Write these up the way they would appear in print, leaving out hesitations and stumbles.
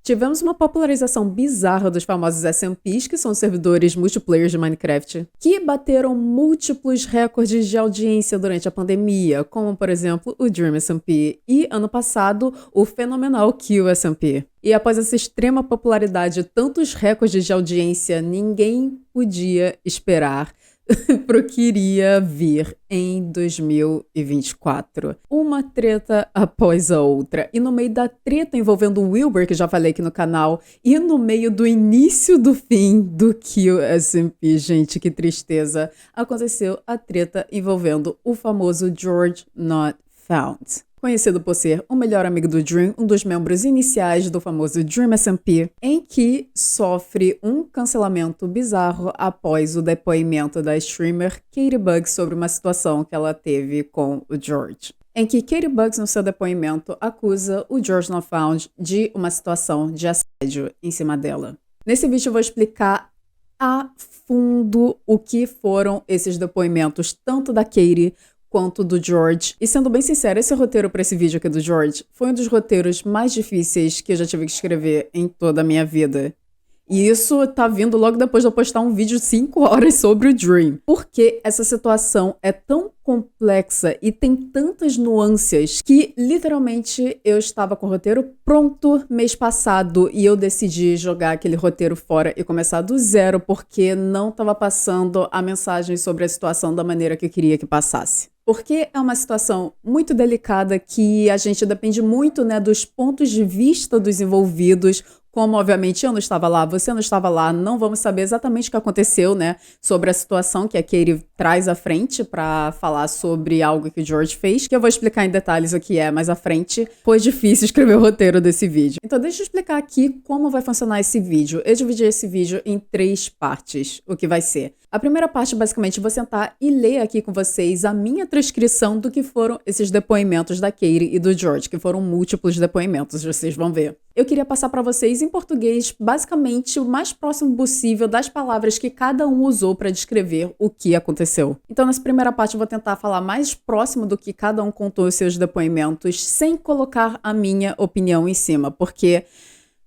Tivemos uma popularização bizarra dos famosos SMPs, que são os servidores multiplayer de Minecraft, que bateram múltiplos recordes de audiência durante a pandemia, como, por exemplo, o Dream SMP e, ano passado, o fenomenal Kill SMP. E após essa extrema popularidade e tantos recordes de audiência, ninguém podia esperar pro que iria vir em 2024. Uma treta após a outra. E no meio da treta envolvendo o Wilbur, que já falei aqui no canal, e no meio do início do fim do Kill SMP, gente, que tristeza, aconteceu a treta envolvendo o famoso George Not Found. Conhecido por ser o melhor amigo do Dream, um dos membros iniciais do famoso Dream SMP, em que sofre um cancelamento bizarro após o depoimento da streamer Katie Bugs sobre uma situação que ela teve com o George. Em que Katie Bugs, no seu depoimento, acusa o George Not Found de uma situação de assédio em cima dela. Nesse vídeo eu vou explicar a fundo o que foram esses depoimentos, tanto da Katie quanto do George. E sendo bem sincero, esse roteiro para esse vídeo aqui do George foi um dos roteiros mais difíceis que eu já tive que escrever em toda a minha vida. E isso tá vindo logo depois de eu postar um vídeo de 5 horas sobre o Dream. Porque essa situação é tão complexa e tem tantas nuances que, literalmente, eu estava com o roteiro pronto mês passado e eu decidi jogar aquele roteiro fora e começar do zero porque não estava passando a mensagem sobre a situação da maneira que eu queria que passasse. Porque é uma situação muito delicada que a gente depende muito, né, dos pontos de vista dos envolvidos. Como, obviamente, eu não estava lá, você não estava lá, não vamos saber exatamente o que aconteceu, né, sobre a situação que a Katie traz à frente para falar sobre algo que o George fez, que eu vou explicar em detalhes o que é mais à frente. Foi difícil escrever o roteiro desse vídeo. Então, deixa eu explicar aqui como vai funcionar esse vídeo. Eu dividi esse vídeo em 3 partes, o que vai ser. A primeira parte, basicamente, vou sentar e ler aqui com vocês a minha transcrição do que foram esses depoimentos da Katie e do George, que foram múltiplos depoimentos, vocês vão ver. Eu queria passar para vocês em português, basicamente, o mais próximo possível das palavras que cada um usou para descrever o que aconteceu. Então, nessa primeira parte, eu vou tentar falar mais próximo do que cada um contou os seus depoimentos, sem colocar a minha opinião em cima, porque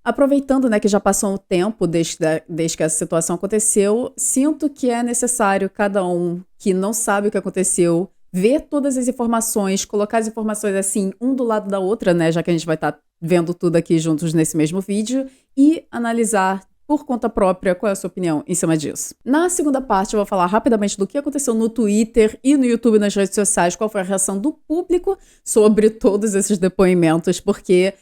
aproveitando, né, que já passou um tempo desde que essa situação aconteceu, sinto que é necessário cada um que não sabe o que aconteceu ver todas as informações, colocar as informações assim, um do lado da outra, né, já que a gente vai estar vendo tudo aqui juntos nesse mesmo vídeo, e analisar por conta própria qual é a sua opinião em cima disso. Na segunda parte, eu vou falar rapidamente do que aconteceu no Twitter e no YouTube, nas redes sociais, qual foi a reação do público sobre todos esses depoimentos, porque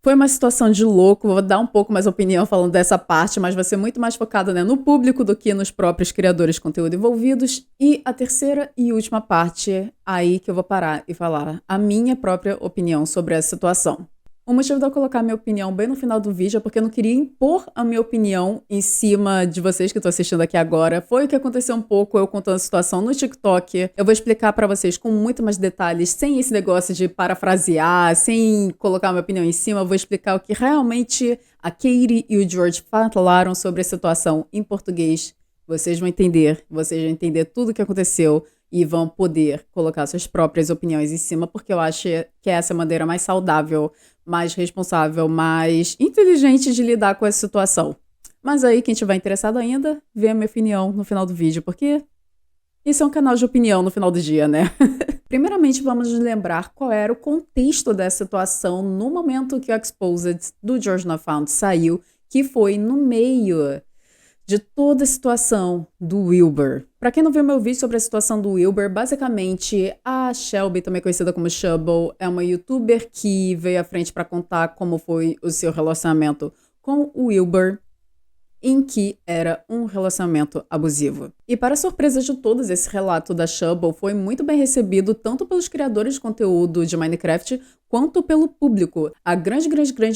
foi uma situação de louco. Vou dar um pouco mais opinião falando dessa parte, mas vai ser muito mais focada, né, no público do que nos próprios criadores de conteúdo envolvidos. E a terceira e última parte, aí que eu vou parar e falar a minha própria opinião sobre essa situação. O motivo de eu colocar minha opinião bem no final do vídeo é porque eu não queria impor a minha opinião em cima de vocês que estão assistindo aqui agora. Foi o que aconteceu um pouco eu contando a situação no TikTok. Eu vou explicar pra vocês com muito mais detalhes, sem esse negócio de parafrasear, sem colocar minha opinião em cima. Eu vou explicar o que realmente a Katie e o George falaram sobre a situação em português. Vocês vão entender tudo o que aconteceu e vão poder colocar suas próprias opiniões em cima, porque eu acho que essa é a maneira mais saudável, mais responsável, mais inteligente de lidar com essa situação. Mas aí, quem estiver interessado ainda, vê a minha opinião no final do vídeo, porque isso é um canal de opinião no final do dia, né? Primeiramente, vamos lembrar qual era o contexto dessa situação no momento que o Exposed do George Not Found saiu, que foi no meio de toda a situação do Wilbur. Pra quem não viu meu vídeo sobre a situação do Wilbur, basicamente a Shelby, também conhecida como Shubble, é uma youtuber que veio à frente pra contar como foi o seu relacionamento com o Wilbur, em que era um relacionamento abusivo. E para surpresa de todos, esse relato da Shubble foi muito bem recebido tanto pelos criadores de conteúdo de Minecraft quanto pelo público. A grande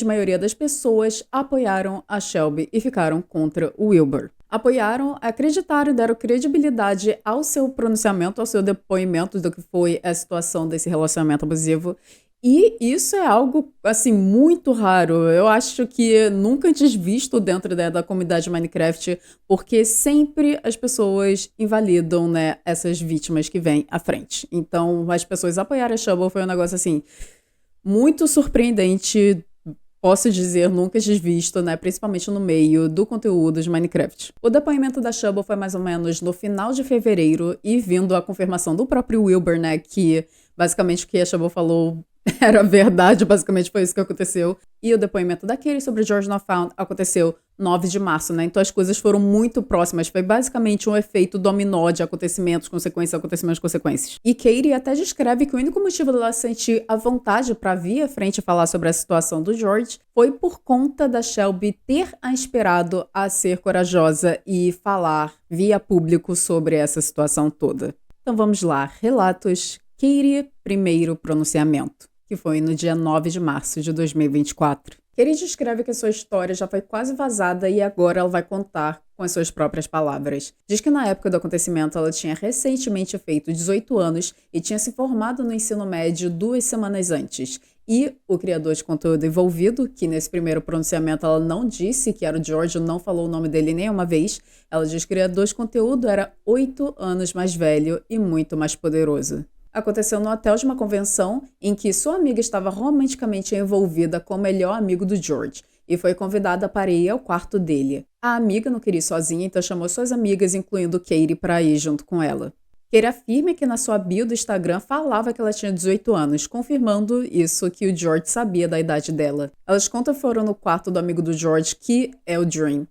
maioria das pessoas apoiaram a Shelby e ficaram contra o Wilbur. Apoiaram, acreditaram e deram credibilidade ao seu pronunciamento, ao seu depoimento do que foi a situação desse relacionamento abusivo. E isso é algo, assim, muito raro. Eu acho que nunca antes visto dentro da comunidade Minecraft, porque sempre as pessoas invalidam, né, essas vítimas que vêm à frente. Então, as pessoas apoiarem a Shubble foi um negócio, assim, muito surpreendente posso dizer, nunca desvisto, né? Principalmente no meio do conteúdo de Minecraft. O depoimento da Shubble foi mais ou menos no final de fevereiro e vindo a confirmação do próprio Wilbur, né? Que basicamente o que a Shubble falou era verdade, basicamente foi isso que aconteceu. E o depoimento da Katie sobre George Not Found aconteceu 9 de março, né? Então as coisas foram muito próximas. Foi basicamente um efeito dominó de acontecimentos, consequências, acontecimentos, consequências. E Katie até descreve que o único motivo dela sentir a vontade para vir à frente e falar sobre a situação do George foi por conta da Shelby ter a inspirado a ser corajosa e falar via público sobre essa situação toda. Então vamos lá. Relatos. Katie, primeiro pronunciamento, que foi no dia 9 de março de 2024. Katie descreve que sua história já foi quase vazada e agora ela vai contar com as suas próprias palavras. Diz que na época do acontecimento ela tinha recentemente feito 18 anos e tinha se formado no ensino médio 2 semanas antes. E o criador de conteúdo envolvido, que nesse primeiro pronunciamento ela não disse que era o George, não falou o nome dele nenhuma vez, ela diz que o criador de conteúdo era 8 anos mais velho e muito mais poderoso. Aconteceu no hotel de uma convenção em que sua amiga estava romanticamente envolvida com o melhor amigo do George e foi convidada para ir ao quarto dele. A amiga não queria ir sozinha, então chamou suas amigas, incluindo Katie, para ir junto com ela. Katie afirma que na sua bio do Instagram falava que ela tinha 18 anos, confirmando isso que o George sabia da idade dela. Elas contam que foram no quarto do amigo do George, que é o Dream.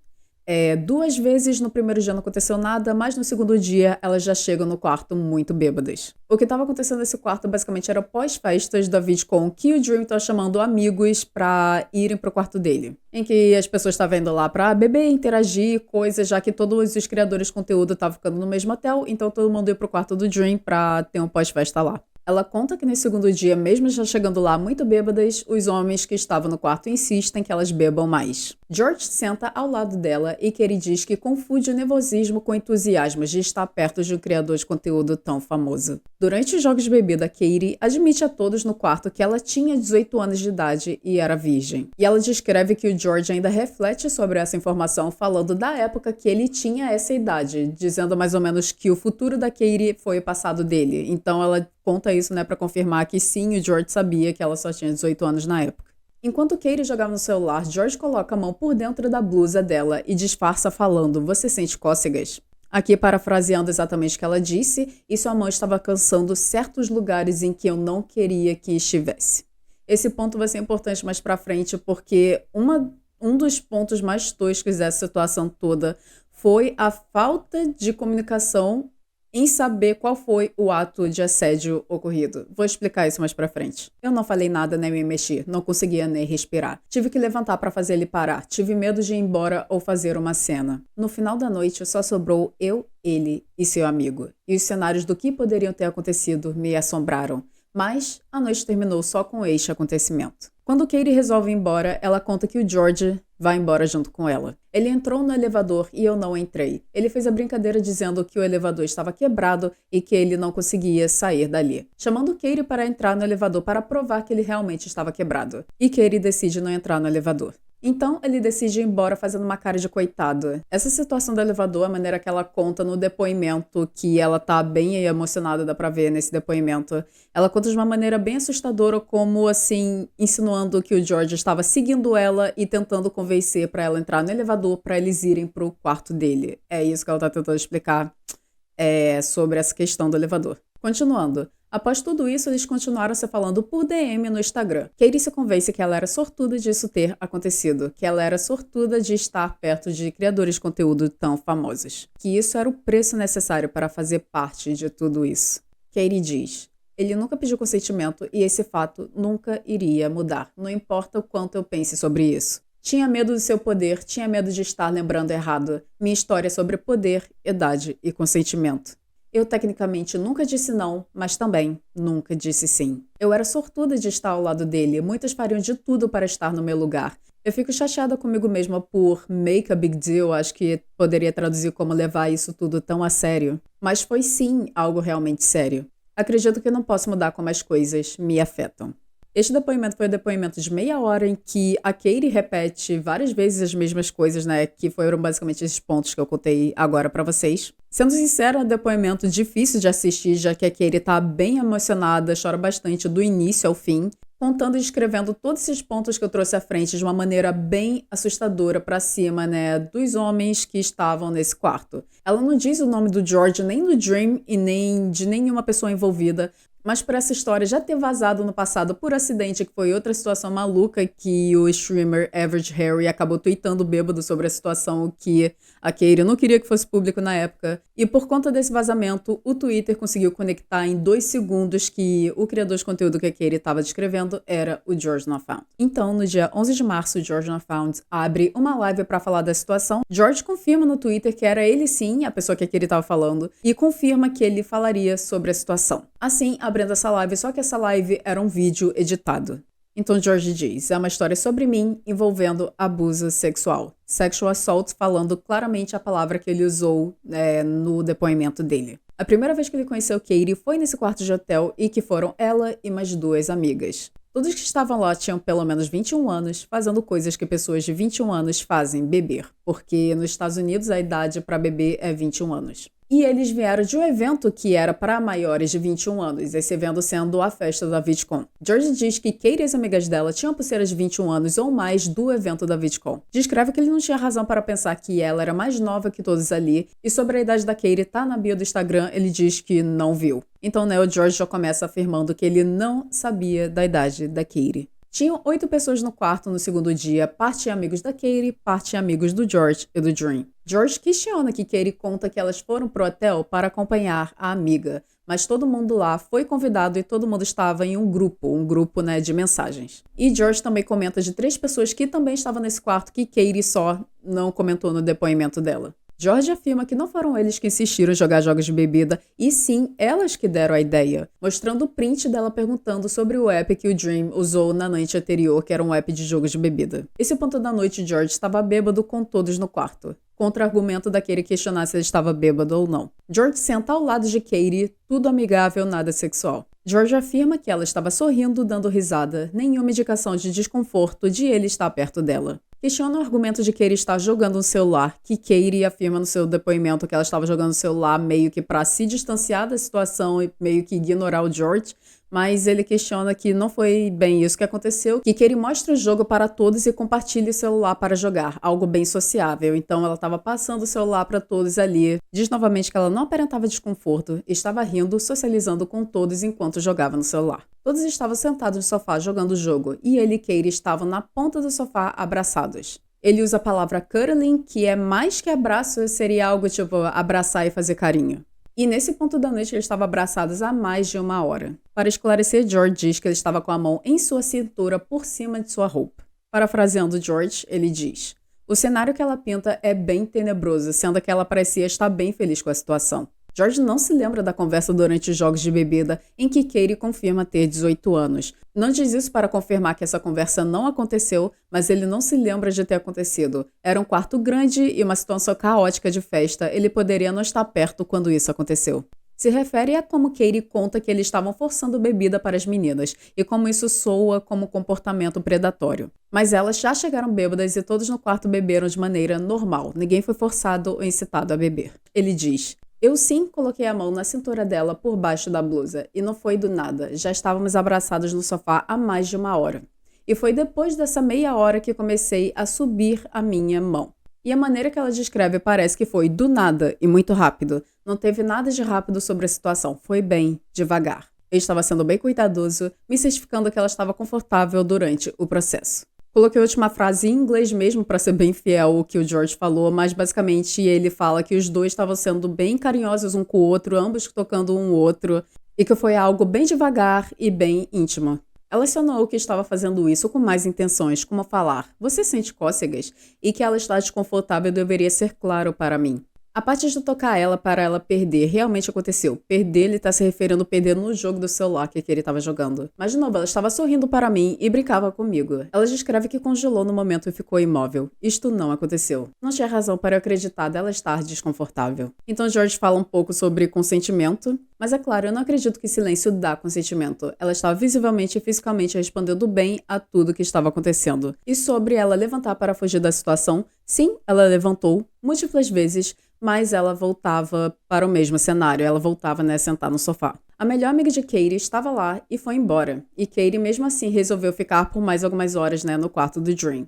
2 vezes no primeiro dia não aconteceu nada, mas no segundo dia elas já chegam no quarto muito bêbadas. O que estava acontecendo nesse quarto basicamente era pós-festas da VidCon, que o Dream estava chamando amigos pra irem pro quarto dele. Em que as pessoas estavam indo lá pra beber, interagir, coisas, já que todos os criadores de conteúdo estavam ficando no mesmo hotel, então todo mundo ia pro quarto do Dream pra ter um pós-festa lá. Ela conta que nesse segundo dia, mesmo já chegando lá muito bêbadas, os homens que estavam no quarto insistem que elas bebam mais. George senta ao lado dela e Katie diz que confunde o nervosismo com o entusiasmo de estar perto de um criador de conteúdo tão famoso. Durante os jogos de bebida, Katie admite a todos no quarto que ela tinha 18 anos de idade e era virgem. E ela descreve que o George ainda reflete sobre essa informação, falando da época que ele tinha essa idade, dizendo mais ou menos que o futuro da Katie foi o passado dele. Então ela conta isso, né, para confirmar que sim, o George sabia que ela só tinha 18 anos na época. Enquanto Katie jogava no celular, George coloca a mão por dentro da blusa dela e disfarça falando: "Você sente cócegas?" Aqui, parafraseando exatamente o que ela disse, e sua mão estava alcançando certos lugares em que eu não queria que estivesse. Esse ponto vai ser importante mais pra frente, porque um dos pontos mais toscos dessa situação toda foi a falta de comunicação em saber qual foi o ato de assédio ocorrido. Vou explicar isso mais pra frente. Eu não falei nada nem me mexi, não conseguia nem respirar. Tive que levantar pra fazer ele parar. Tive medo de ir embora ou fazer uma cena. No final da noite, só sobrou eu, ele e seu amigo. E os cenários do que poderiam ter acontecido me assombraram. Mas a noite terminou só com este acontecimento. Quando Katie resolve ir embora, ela conta que o George vai embora junto com ela. Ele entrou no elevador e eu não entrei. Ele fez a brincadeira dizendo que o elevador estava quebrado e que ele não conseguia sair dali, chamando Katie para entrar no elevador para provar que ele realmente estava quebrado. E Katie decide não entrar no elevador. Então, ele decide ir embora fazendo uma cara de coitado. Essa situação do elevador, a maneira que ela conta no depoimento, que ela tá bem emocionada, dá pra ver nesse depoimento, ela conta de uma maneira bem assustadora, como assim, insinuando que o George estava seguindo ela e tentando convencer pra ela entrar no elevador pra eles irem pro quarto dele. É isso que ela tá tentando explicar sobre essa questão do elevador. Continuando. Após tudo isso, eles continuaram se falando por DM no Instagram. Katie se convence que ela era sortuda disso ter acontecido, que ela era sortuda de estar perto de criadores de conteúdo tão famosos, que isso era o preço necessário para fazer parte de tudo isso. Katie diz: ele nunca pediu consentimento e esse fato nunca iria mudar, não importa o quanto eu pense sobre isso. Tinha medo do seu poder, tinha medo de estar lembrando errado. Minha história é sobre poder, idade e consentimento. Eu tecnicamente nunca disse não, mas também nunca disse sim. Eu era sortuda de estar ao lado dele, muitas fariam de tudo para estar no meu lugar. Eu fico chateada comigo mesma por make a big deal, acho que poderia traduzir como levar isso tudo tão a sério. Mas foi sim algo realmente sério. Acredito que não posso mudar como as coisas me afetam. Este depoimento foi um depoimento de meia hora em que a Katie repete várias vezes as mesmas coisas, né? Que foram basicamente esses pontos que eu contei agora pra vocês. Sendo sincera, é um depoimento difícil de assistir, já que a Katie tá bem emocionada, chora bastante do início ao fim, contando e escrevendo todos esses pontos que eu trouxe à frente de uma maneira bem assustadora pra cima, né, dos homens que estavam nesse quarto. Ela não diz o nome do George, nem do Dream e nem de nenhuma pessoa envolvida, mas por essa história já ter vazado no passado por acidente, que foi outra situação maluca que o streamer Average Harry acabou tweetando bêbado sobre a situação que a Katie não queria que fosse público na época. E por conta desse vazamento, o Twitter conseguiu conectar em 2 segundos que o criador de conteúdo que a Katie estava descrevendo era o George Not Found. Então, no dia 11 de março, o George Not Found abre uma live para falar da situação. George confirma no Twitter que era ele sim, a pessoa que a Katie estava falando, e confirma que ele falaria sobre a situação. Assim, abrindo essa live, só que essa live era um vídeo editado. Então George diz, é uma história sobre mim envolvendo abuso sexual. Sexual assault, falando claramente a palavra que ele usou no depoimento dele. A primeira vez que ele conheceu Katie foi nesse quarto de hotel e que foram ela e mais 2 amigas. Todos que estavam lá tinham pelo menos 21 anos, fazendo coisas que pessoas de 21 anos fazem, beber. Porque nos Estados Unidos a idade para beber é 21 anos. E eles vieram de um evento que era para maiores de 21 anos, esse evento sendo a festa da VidCon. George diz que Katie e as amigas dela tinham pulseiras de 21 anos ou mais do evento da VidCon. Descreve que ele não tinha razão para pensar que ela era mais nova que todos ali, e sobre a idade da Katie tá na bio do Instagram, ele diz que não viu. Então, né, o George já começa afirmando que ele não sabia da idade da Katie. Tinham 8 pessoas no quarto no segundo dia, parte amigos da Katie, parte amigos do George e do Dream. George questiona que Katie conta que elas foram pro hotel para acompanhar a amiga, mas todo mundo lá foi convidado e todo mundo estava em um grupo, né, de mensagens. E George também comenta de 3 pessoas que também estavam nesse quarto que Katie só não comentou no depoimento dela. George afirma que não foram eles que insistiram em jogar jogos de bebida, e sim elas que deram a ideia, mostrando o print dela perguntando sobre o app que o Dream usou na noite anterior, que era um app de jogos de bebida. Esse ponto da noite, George estava bêbado com todos no quarto, contra-argumento daquele questionar se ele estava bêbado ou não. George senta ao lado de Katie, tudo amigável, nada sexual. George afirma que ela estava sorrindo, dando risada, nenhuma indicação de desconforto de ele estar perto dela. Questiona o argumento de que ele está jogando no celular, que Katie afirma no seu depoimento que ela estava jogando no celular meio que para se distanciar da situação e meio que ignorar o George, mas ele questiona que não foi bem isso que aconteceu, que Katie mostra o jogo para todos e compartilha o celular para jogar, algo bem sociável. Então ela estava passando o celular para todos ali. Diz novamente que ela não aparentava desconforto, estava rindo, socializando com todos enquanto jogava no celular. Todos estavam sentados no sofá jogando o jogo, e ele e Katie estavam na ponta do sofá abraçados. Ele usa a palavra cuddling, que é mais que abraço, seria algo tipo abraçar e fazer carinho. E nesse ponto da noite eles estavam abraçados há mais de 1 hora. Para esclarecer, George diz que ele estava com a mão em sua cintura por cima de sua roupa. Parafraseando George, ele diz: o cenário que ela pinta é bem tenebroso, sendo que ela parecia estar bem feliz com a situação. George não se lembra da conversa durante os jogos de bebida em que Katie confirma ter 18 anos. Não diz isso para confirmar que essa conversa não aconteceu, mas ele não se lembra de ter acontecido. Era um quarto grande e uma situação caótica de festa, ele poderia não estar perto quando isso aconteceu. Se refere a como Katie conta que eles estavam forçando bebida para as meninas e como isso soa como comportamento predatório. Mas elas já chegaram bêbadas e todos no quarto beberam de maneira normal. Ninguém foi forçado ou incitado a beber. Ele diz: eu sim coloquei a mão na cintura dela por baixo da blusa e não foi do nada. Já estávamos abraçados no sofá há mais de 1 hora. E foi depois dessa meia hora que comecei a subir a minha mão. E a maneira que ela descreve parece que foi do nada e muito rápido. Não teve nada de rápido sobre a situação, foi bem devagar. Ele estava sendo bem cuidadoso, me certificando que ela estava confortável durante o processo. Coloquei a última frase em inglês mesmo para ser bem fiel ao que o George falou, mas basicamente ele fala que os dois estavam sendo bem carinhosos um com o outro, ambos tocando um outro, e que foi algo bem devagar e bem íntimo. Ela acionou que estava fazendo isso com mais intenções, como falar: você sente cócegas? E que ela está desconfortável deveria ser claro para mim. A parte de tocar ela para ela perder realmente aconteceu. Perder, ele tá se referindo a perder no jogo do celular que ele estava jogando. Mas de novo, ela estava sorrindo para mim e brincava comigo. Ela descreve que congelou no momento e ficou imóvel. Isto não aconteceu. Não tinha razão para eu acreditar dela estar desconfortável. Então George fala um pouco sobre consentimento. Mas é claro, eu não acredito que silêncio dá consentimento. Ela estava visivelmente e fisicamente respondendo bem a tudo que estava acontecendo. E sobre ela levantar para fugir da situação, sim, ela levantou múltiplas vezes, mas ela voltava para o mesmo cenário, ela voltava, a sentar no sofá. A melhor amiga de Katie estava lá e foi embora. E Katie, mesmo assim, resolveu ficar por mais algumas horas, no quarto do Dream.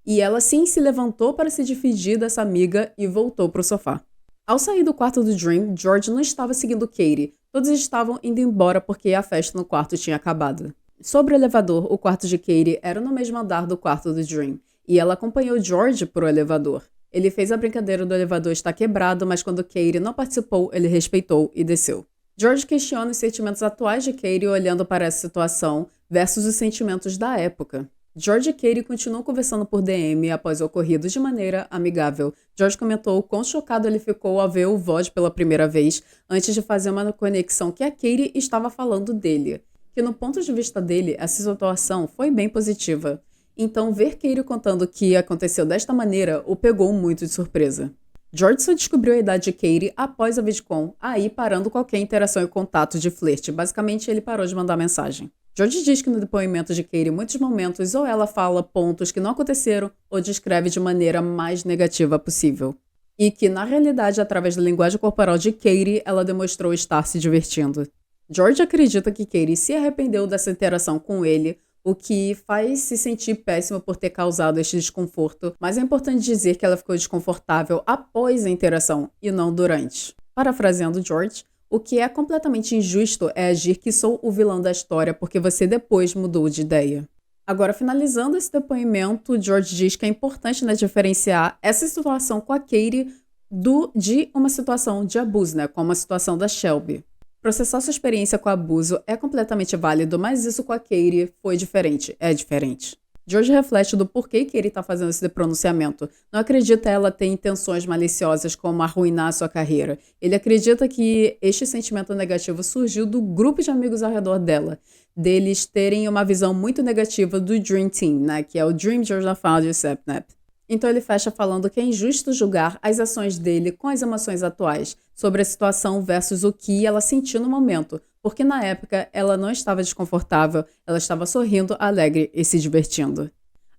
E ela, sim, se levantou para se despedir dessa amiga e voltou para o sofá. Ao sair do quarto do Dream, George não estava seguindo Katie. Todos estavam indo embora porque a festa no quarto tinha acabado. Sobre o elevador, o quarto de Katie era no mesmo andar do quarto do Dream. E ela acompanhou George pro elevador. Ele fez a brincadeira do elevador estar quebrado, mas quando Katie não participou, ele respeitou e desceu. George questiona os sentimentos atuais de Katie olhando para essa situação versus os sentimentos da época. George e Katie continuam conversando por DM após o ocorrido de maneira amigável. George comentou o quão chocado ele ficou ao ver o VOD pela primeira vez, antes de fazer uma conexão que a Katie estava falando dele. Que no ponto de vista dele, essa situação foi bem positiva. Então, ver Katie contando que aconteceu desta maneira o pegou muito de surpresa. George só descobriu a idade de Katie após a VidCon, aí parando qualquer interação e contato de flerte. Basicamente, ele parou de mandar mensagem. George diz que no depoimento de Katie, em muitos momentos, ou ela fala pontos que não aconteceram, ou descreve de maneira mais negativa possível. E que, na realidade, através da linguagem corporal de Katie, ela demonstrou estar se divertindo. George acredita que Katie se arrependeu dessa interação com ele, o que faz se sentir péssimo por ter causado este desconforto, mas é importante dizer que ela ficou desconfortável após a interação e não durante. Parafraseando George, o que é completamente injusto é agir que sou o vilão da história porque você depois mudou de ideia. Agora, finalizando esse depoimento, George diz que é importante diferenciar essa situação com a Katie de uma situação de abuso, como a situação da Shelby. Processar sua experiência com abuso é completamente válido, mas isso com a Katie foi diferente. É diferente. George reflete do porquê Katie está fazendo esse pronunciamento. Não acredita ela ter intenções maliciosas como arruinar sua carreira. Ele acredita que este sentimento negativo surgiu do grupo de amigos ao redor dela. Deles terem uma visão muito negativa do Dream Team, que é o Dream, Georgia Found e Sapnap. Então ele fecha falando que é injusto julgar as ações dele com as emoções atuais, sobre a situação versus o que ela sentiu no momento, porque na época ela não estava desconfortável, ela estava sorrindo, alegre e se divertindo.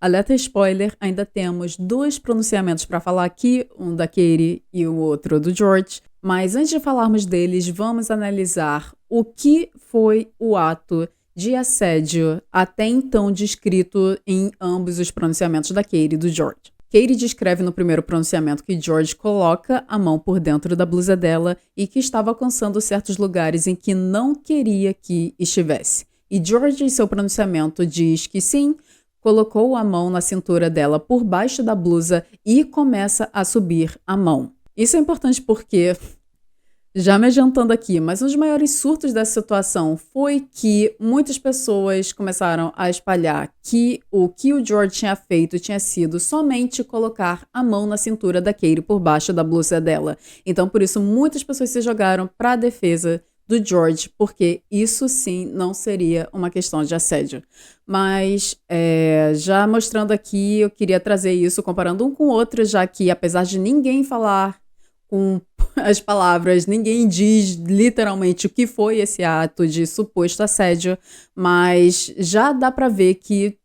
Alerta spoiler, ainda temos 2 pronunciamentos para falar aqui, um da Katie e o outro do George, mas antes de falarmos deles, vamos analisar o que foi o ato de assédio até então descrito em ambos os pronunciamentos da Katie e do George. Katie descreve no primeiro pronunciamento que George coloca a mão por dentro da blusa dela e que estava alcançando certos lugares em que não queria que estivesse. E George, em seu pronunciamento, diz que sim, colocou a mão na cintura dela por baixo da blusa e começa a subir a mão. Isso é importante porque, já me adiantando aqui, mas um dos maiores surtos dessa situação foi que muitas pessoas começaram a espalhar que o George tinha feito tinha sido somente colocar a mão na cintura da Katie por baixo da blusa dela. Então, por isso, muitas pessoas se jogaram para a defesa do George, porque isso sim não seria uma questão de assédio. Mas, já mostrando aqui, eu queria trazer isso comparando um com o outro, já que apesar de ninguém falar com as palavras, ninguém diz literalmente o que foi esse ato de suposto assédio, mas já dá pra ver que,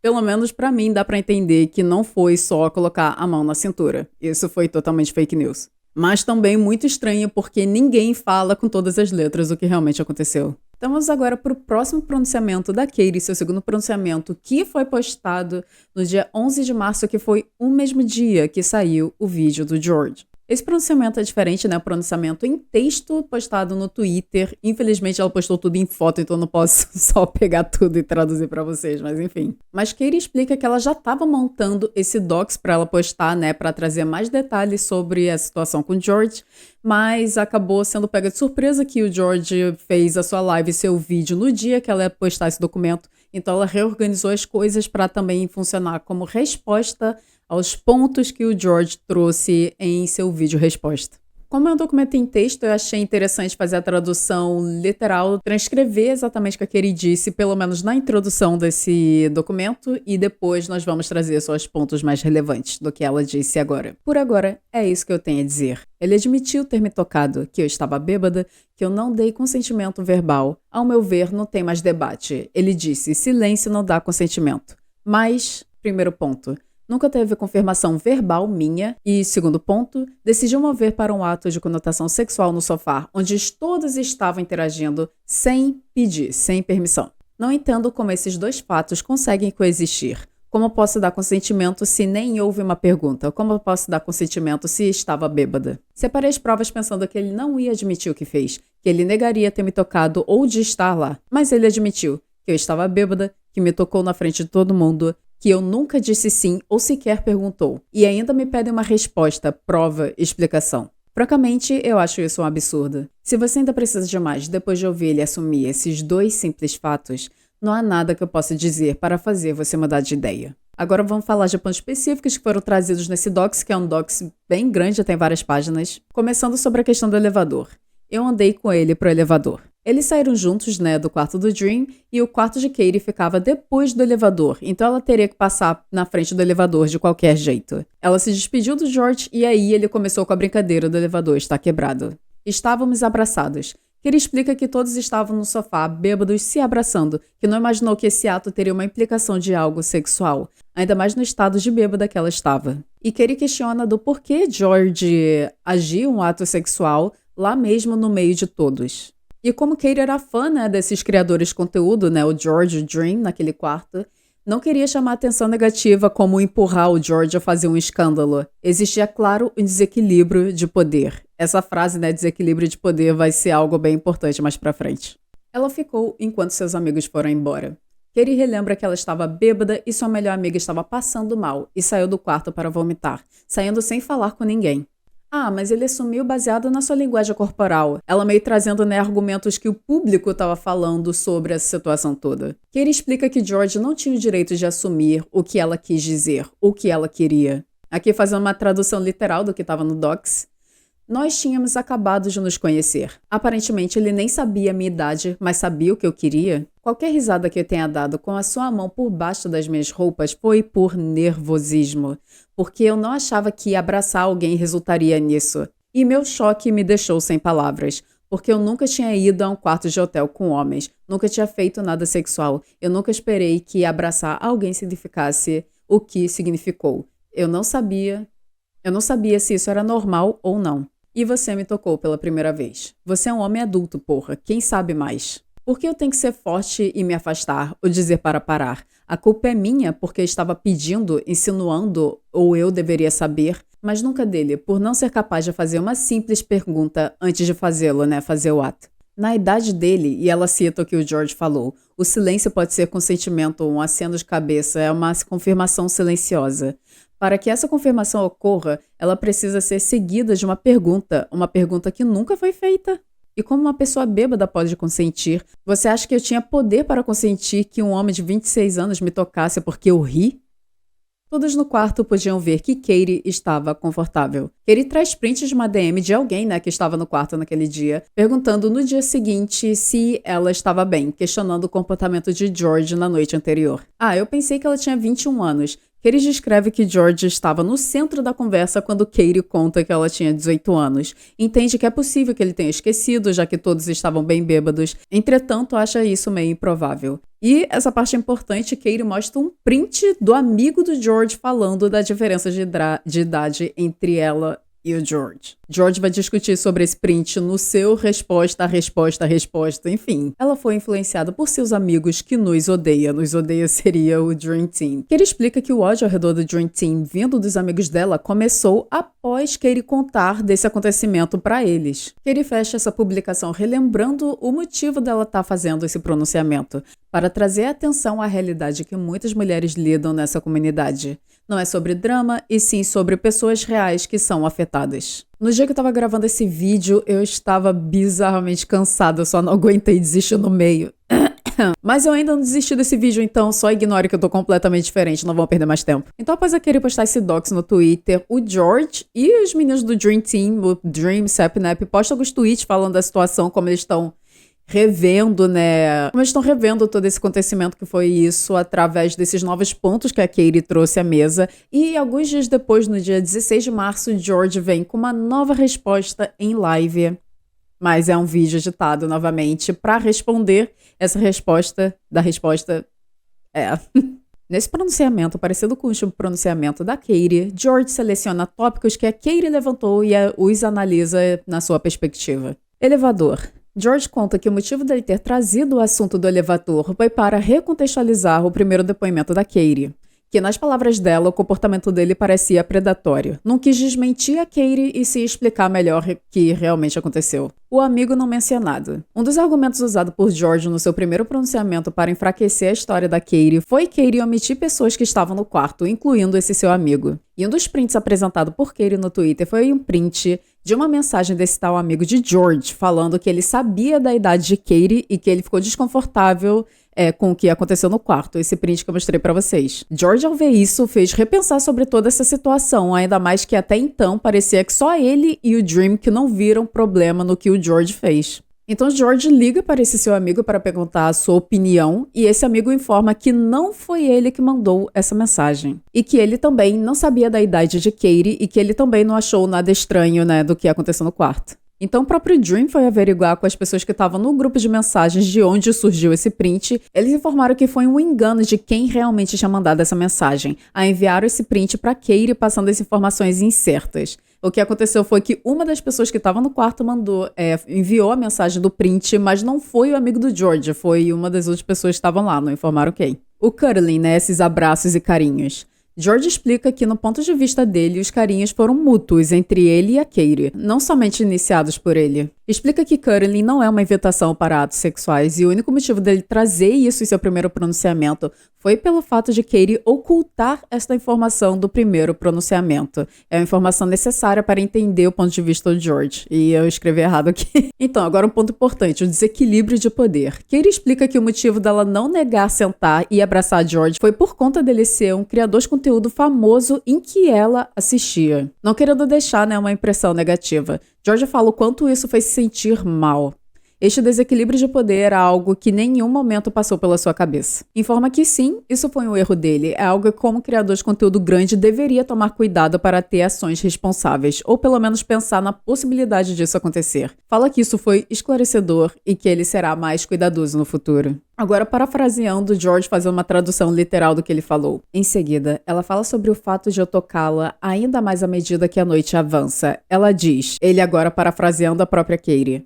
pelo menos pra mim, dá pra entender que não foi só colocar a mão na cintura. Isso foi totalmente fake news. Mas também muito estranho porque ninguém fala com todas as letras o que realmente aconteceu. Então vamos agora para o próximo pronunciamento da Katie, seu segundo pronunciamento, que foi postado no dia 11 de março, que foi o mesmo dia que saiu o vídeo do George. Esse pronunciamento é diferente, O pronunciamento em texto postado no Twitter. Infelizmente, ela postou tudo em foto, então não posso só pegar tudo e traduzir pra vocês, mas enfim. Mas Katie explica que ela já estava montando esse docs pra ela postar, pra trazer mais detalhes sobre a situação com o George, mas acabou sendo pega de surpresa que o George fez a sua live e seu vídeo no dia que ela ia postar esse documento. Então ela reorganizou as coisas para também funcionar como resposta aos pontos que o George trouxe em seu vídeo resposta. Como é um documento em texto, eu achei interessante fazer a tradução literal, transcrever exatamente o que a Katie disse, pelo menos na introdução desse documento, e depois nós vamos trazer só os pontos mais relevantes do que ela disse agora. Por agora, é isso que eu tenho a dizer. Ele admitiu ter me tocado, que eu estava bêbada, que eu não dei consentimento verbal. Ao meu ver, não tem mais debate. Ele disse, silêncio não dá consentimento. Mas, primeiro ponto, nunca teve confirmação verbal minha e, segundo ponto, decidiu mover para um ato de conotação sexual no sofá, onde todos estavam interagindo sem pedir, sem permissão. Não entendo como esses dois fatos conseguem coexistir. Como eu posso dar consentimento se nem houve uma pergunta? Como eu posso dar consentimento se estava bêbada? Separei as provas pensando que ele não ia admitir o que fez, que ele negaria ter me tocado ou de estar lá. Mas ele admitiu que eu estava bêbada, que me tocou na frente de todo mundo, que eu nunca disse sim ou sequer perguntou. E ainda me pedem uma resposta, prova, explicação. Francamente, eu acho isso um absurdo. Se você ainda precisa de mais depois de ouvir ele assumir esses dois simples fatos, não há nada que eu possa dizer para fazer você mudar de ideia. Agora vamos falar de pontos específicos que foram trazidos nesse docs, que é um docs bem grande, tem várias páginas. Começando sobre a questão do elevador. Eu andei com ele pro elevador. Eles saíram juntos, do quarto do Dream, e o quarto de Katie ficava depois do elevador, então ela teria que passar na frente do elevador de qualquer jeito. Ela se despediu do George e aí ele começou com a brincadeira do elevador estar quebrado. Estávamos abraçados. Katie explica que todos estavam no sofá, bêbados, se abraçando, que não imaginou que esse ato teria uma implicação de algo sexual, ainda mais no estado de bêbada que ela estava. E Katie questiona do porquê George agia um ato sexual lá mesmo no meio de todos. E como Katie era fã, desses criadores de conteúdo, o George, o Dream, naquele quarto, não queria chamar atenção negativa como empurrar o George a fazer um escândalo. Existia, claro, um desequilíbrio de poder. Essa frase, desequilíbrio de poder, vai ser algo bem importante mais pra frente. Ela ficou enquanto seus amigos foram embora. Katie relembra que ela estava bêbada e sua melhor amiga estava passando mal e saiu do quarto para vomitar, saindo sem falar com ninguém. Ah, mas ele assumiu baseado na sua linguagem corporal. Ela meio trazendo, argumentos que o público estava falando sobre essa situação toda. Katie explica que George não tinha o direito de assumir o que ela quis dizer, o que ela queria. Aqui fazendo uma tradução literal do que estava no docs. Nós tínhamos acabado de nos conhecer. Aparentemente ele nem sabia a minha idade, mas sabia o que eu queria. Qualquer risada que eu tenha dado com a sua mão por baixo das minhas roupas foi por nervosismo, porque eu não achava que abraçar alguém resultaria nisso. E meu choque me deixou sem palavras, porque eu nunca tinha ido a um quarto de hotel com homens, nunca tinha feito nada sexual, eu nunca esperei que abraçar alguém significasse o que significou. Eu não sabia se isso era normal ou não. E você me tocou pela primeira vez. Você é um homem adulto, porra. Quem sabe mais? Por que eu tenho que ser forte e me afastar, ou dizer para parar? A culpa é minha porque estava pedindo, insinuando, ou eu deveria saber, mas nunca dele, por não ser capaz de fazer uma simples pergunta antes de fazê-lo, fazer o ato. Na idade dele, e ela cita o que o George falou, o silêncio pode ser consentimento, um aceno de cabeça, é uma confirmação silenciosa. Para que essa confirmação ocorra, ela precisa ser seguida de uma pergunta que nunca foi feita. E como uma pessoa bêbada pode consentir? Você acha que eu tinha poder para consentir que um homem de 26 anos me tocasse porque eu ri? Todos no quarto podiam ver que Katie estava confortável. Katie traz prints de uma DM de alguém, que estava no quarto naquele dia, perguntando no dia seguinte se ela estava bem, questionando o comportamento de George na noite anterior. Ah, eu pensei que ela tinha 21 anos. Katie descreve que George estava no centro da conversa quando Katie conta que ela tinha 18 anos. Entende que é possível que ele tenha esquecido, já que todos estavam bem bêbados. Entretanto, acha isso meio improvável. E essa parte é importante, Katie mostra um print do amigo do George falando da diferença de idade entre ela e o George. George vai discutir sobre esse print no seu resposta, enfim. Ela foi influenciada por seus amigos que nos odeia. Nos odeia seria o Dream Team. Katie explica que o ódio ao redor do Dream Team vindo dos amigos dela começou após Katie contar desse acontecimento para eles. Katie fecha essa publicação relembrando o motivo dela estar fazendo esse pronunciamento, para trazer atenção à realidade que muitas mulheres lidam nessa comunidade. Não é sobre drama, e sim sobre pessoas reais que são afetadas. No dia que eu tava gravando esse vídeo, eu estava bizarramente cansada, eu só não aguentei desistir no meio. Mas eu ainda não desisti desse vídeo, então só ignore que eu tô completamente diferente, não vão perder mais tempo. Então, após a Katie postar esse docs no Twitter, o George e os meninos do Dream Team, o Dream, Sapnap, postam alguns tweets falando da situação, como eles estão revendo, né? Como eles estão revendo todo esse acontecimento que foi isso através desses novos pontos que a Katie trouxe à mesa. E alguns dias depois, no dia 16 de março, o George vem com uma nova resposta em live. Mas é um vídeo editado novamente para responder essa resposta da resposta. Nesse pronunciamento, parecido com o último pronunciamento da Katie, George seleciona tópicos que a Katie levantou e os analisa na sua perspectiva. Elevador. George conta que o motivo dele ter trazido o assunto do elevador foi para recontextualizar o primeiro depoimento da Katie, que nas palavras dela, o comportamento dele parecia predatório. Não quis desmentir a Katie e se explicar melhor o que realmente aconteceu. O amigo não mencionado. Um dos argumentos usado por George no seu primeiro pronunciamento para enfraquecer a história da Katie foi Katie omitir pessoas que estavam no quarto, incluindo esse seu amigo. E um dos prints apresentado por Katie no Twitter foi um print de uma mensagem desse tal amigo de George, falando que ele sabia da idade de Katie e que ele ficou desconfortável com o que aconteceu no quarto, esse print que eu mostrei pra vocês. George, ao ver isso, fez repensar sobre toda essa situação, ainda mais que até então parecia que só ele e o Dream que não viram problema no que o George fez. Então George liga para esse seu amigo para perguntar a sua opinião e esse amigo informa que não foi ele que mandou essa mensagem. E que ele também não sabia da idade de Katie e que ele também não achou nada estranho, né, do que aconteceu no quarto. Então o próprio Dream foi averiguar com as pessoas que estavam no grupo de mensagens de onde surgiu esse print. Eles informaram que foi um engano de quem realmente tinha mandado essa mensagem. A enviaram esse print para Katie passando as informações incertas. O que aconteceu foi que uma das pessoas que estava no quarto enviou a mensagem do print, mas não foi o amigo do George, foi uma das outras pessoas que estavam lá, não informaram quem. O cuddling, né, esses abraços e carinhos. George explica que, no ponto de vista dele, os carinhos foram mútuos entre ele e a Katie, não somente iniciados por ele. Explica que cuddling não é uma invitação para atos sexuais e o único motivo dele trazer isso em seu primeiro pronunciamento foi pelo fato de Katie ocultar esta informação do primeiro pronunciamento. É uma informação necessária para entender o ponto de vista do George. E eu escrevi errado aqui. Então, agora um ponto importante, o desequilíbrio de poder. Katie explica que o motivo dela não negar sentar e abraçar George foi por conta dele ser um criador de conteúdo famoso em que ela assistia. Não querendo deixar, né, uma impressão negativa. George fala o quanto isso fez se sentir mal. Este desequilíbrio de poder era algo que em nenhum momento passou pela sua cabeça. Informa que sim, isso foi um erro dele. É algo que, como criador de conteúdo grande, deveria tomar cuidado para ter ações responsáveis, ou pelo menos pensar na possibilidade disso acontecer. Fala que isso foi esclarecedor e que ele será mais cuidadoso no futuro. Agora, parafraseando, George fazendo uma tradução literal do que ele falou. Em seguida, ela fala sobre o fato de eu tocá-la ainda mais à medida que a noite avança. Ela diz, ele agora parafraseando a própria Katie.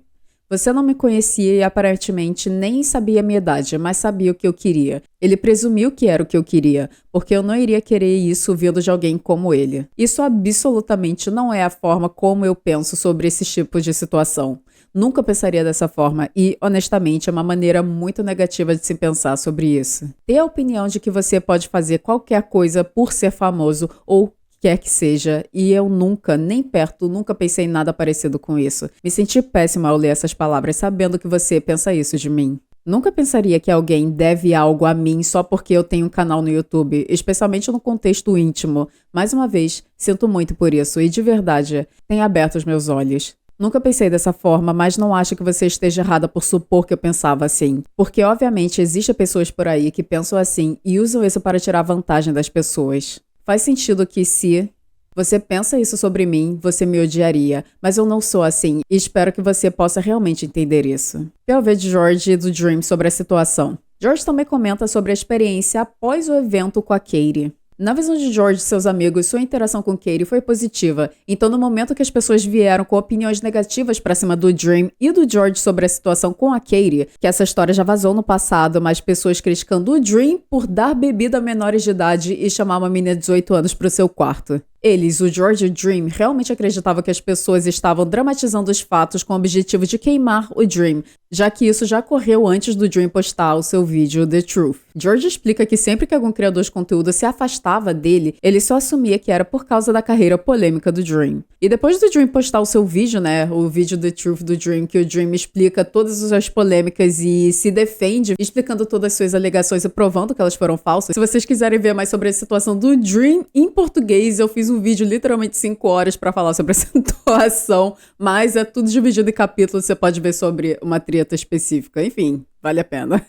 Você não me conhecia e aparentemente nem sabia a minha idade, mas sabia o que eu queria. Ele presumiu que era o que eu queria, porque eu não iria querer isso vindo de alguém como ele. Isso absolutamente não é a forma como eu penso sobre esse tipo de situação. Nunca pensaria dessa forma e, honestamente, é uma maneira muito negativa de se pensar sobre isso. Ter a opinião de que você pode fazer qualquer coisa por ser famoso ou quer que seja, e eu nunca, nem perto, nunca pensei em nada parecido com isso. Me senti péssima ao ler essas palavras, sabendo que você pensa isso de mim. Nunca pensaria que alguém deve algo a mim só porque eu tenho um canal no YouTube, especialmente no contexto íntimo. Mais uma vez, sinto muito por isso, e de verdade, tem aberto os meus olhos. Nunca pensei dessa forma, mas não acho que você esteja errada por supor que eu pensava assim. Porque, obviamente, existem pessoas por aí que pensam assim e usam isso para tirar vantagem das pessoas. Faz sentido que se você pensa isso sobre mim, você me odiaria, mas eu não sou assim e espero que você possa realmente entender isso. POV de George e do Dream sobre a situação. George também comenta sobre a experiência após o evento com a Katie. Na visão de George e seus amigos, sua interação com Katie foi positiva, então no momento que as pessoas vieram com opiniões negativas pra cima do Dream e do George sobre a situação com a Katie, que essa história já vazou no passado, mas pessoas criticando o Dream por dar bebida a menores de idade e chamar uma menina de 18 anos pro seu quarto. Eles, o George e o Dream, realmente acreditavam que as pessoas estavam dramatizando os fatos com o objetivo de queimar o Dream, já que isso já ocorreu antes do Dream postar o seu vídeo The Truth. George explica que sempre que algum criador de conteúdo se afastava dele, ele só assumia que era por causa da carreira polêmica do Dream. E depois do Dream postar o seu vídeo, né, o vídeo The Truth do Dream, que o Dream explica todas as polêmicas e se defende, explicando todas as suas alegações e provando que elas foram falsas. Se vocês quiserem ver mais sobre a situação do Dream em português, eu fiz um vídeo literalmente 5 horas pra falar sobre essa situação, mas é tudo dividido em capítulos, você pode ver sobre uma treta específica. Enfim, vale a pena.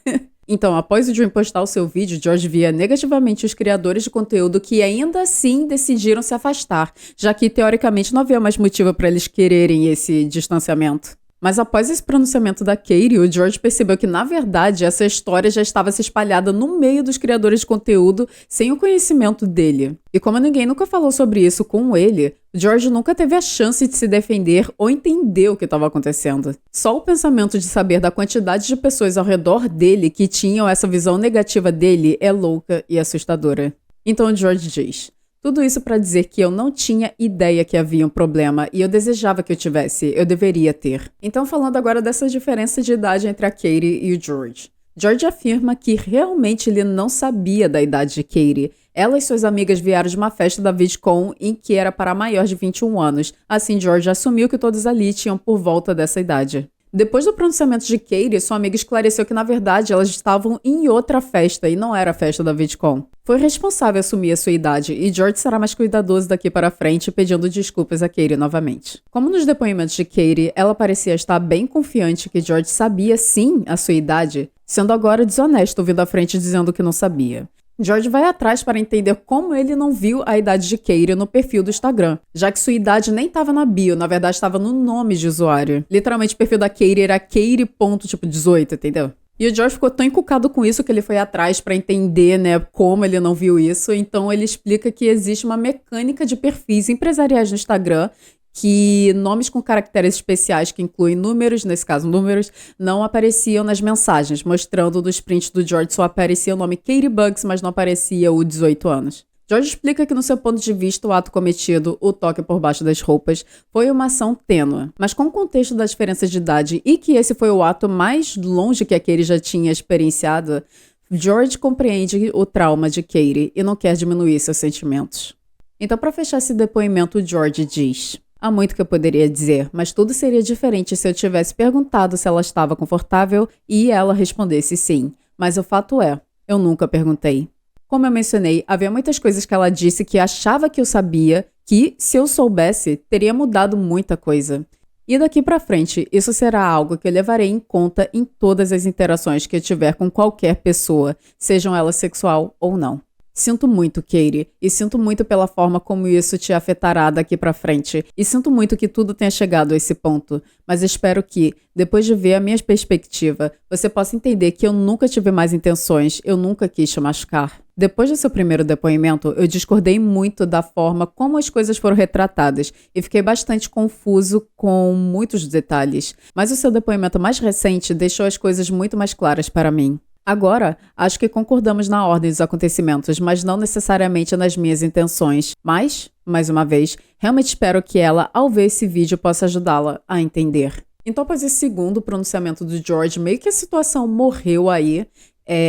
Então, após o Dream postar o seu vídeo, George via negativamente os criadores de conteúdo que ainda assim decidiram se afastar, já que teoricamente não havia mais motivo para eles quererem esse distanciamento. Mas após esse pronunciamento da Katie, o George percebeu que, na verdade, essa história já estava se espalhada no meio dos criadores de conteúdo sem o conhecimento dele. E como ninguém nunca falou sobre isso com ele, o George nunca teve a chance de se defender ou entender o que estava acontecendo. Só o pensamento de saber da quantidade de pessoas ao redor dele que tinham essa visão negativa dele é louca e assustadora. Então o George diz: tudo isso para dizer que eu não tinha ideia que havia um problema e eu desejava que eu tivesse, eu deveria ter. Então, falando agora dessa diferença de idade entre a Katie e o George. George afirma que realmente ele não sabia da idade de Katie. Ela e suas amigas vieram de uma festa da VidCon em que era para maior de 21 anos. Assim, George assumiu que todos ali tinham por volta dessa idade. Depois do pronunciamento de Katie, sua amiga esclareceu que, na verdade, elas estavam em outra festa e não era a festa da VidCon. Foi responsável assumir a sua idade e George será mais cuidadoso daqui para frente, pedindo desculpas a Katie novamente. Como nos depoimentos de Katie, ela parecia estar bem confiante que George sabia sim a sua idade, sendo agora desonesto vindo à frente dizendo que não sabia. George vai atrás para entender como ele não viu a idade de Katie no perfil do Instagram, já que sua idade nem estava na bio, na verdade estava no nome de usuário. Literalmente o perfil da Katie era Katie.18, entendeu? E o George ficou tão encucado com isso que ele foi atrás para entender, né, como ele não viu isso. Então ele explica que existe uma mecânica de perfis empresariais no Instagram que nomes com caracteres especiais que incluem números, nesse caso números, não apareciam nas mensagens, mostrando nos prints do George só aparecia o nome Katie Bugs, mas não aparecia o 18 anos. George explica que, no seu ponto de vista, o ato cometido, o toque por baixo das roupas, foi uma ação tênue. Mas com o contexto da diferença de idade e que esse foi o ato mais longe que a Katie já tinha experienciado, George compreende o trauma de Katie e não quer diminuir seus sentimentos. Então, para fechar esse depoimento, o George diz: há muito que eu poderia dizer, mas tudo seria diferente se eu tivesse perguntado se ela estava confortável e ela respondesse sim. Mas o fato é, eu nunca perguntei. Como eu mencionei, havia muitas coisas que ela disse que achava que eu sabia, que, se eu soubesse, teria mudado muita coisa. E daqui pra frente, isso será algo que eu levarei em conta em todas as interações que eu tiver com qualquer pessoa, sejam elas sexual ou não. Sinto muito, Katie, e sinto muito pela forma como isso te afetará daqui pra frente, e sinto muito que tudo tenha chegado a esse ponto, mas espero que, depois de ver a minha perspectiva, você possa entender que eu nunca tive mais intenções, eu nunca quis te machucar. Depois do seu primeiro depoimento, eu discordei muito da forma como as coisas foram retratadas e fiquei bastante confuso com muitos detalhes, mas o seu depoimento mais recente deixou as coisas muito mais claras para mim. Agora, acho que concordamos na ordem dos acontecimentos, mas não necessariamente nas minhas intenções. Mas, mais uma vez, realmente espero que ela, ao ver esse vídeo, possa ajudá-la a entender. Então, após esse segundo pronunciamento do George, meio que a situação morreu aí.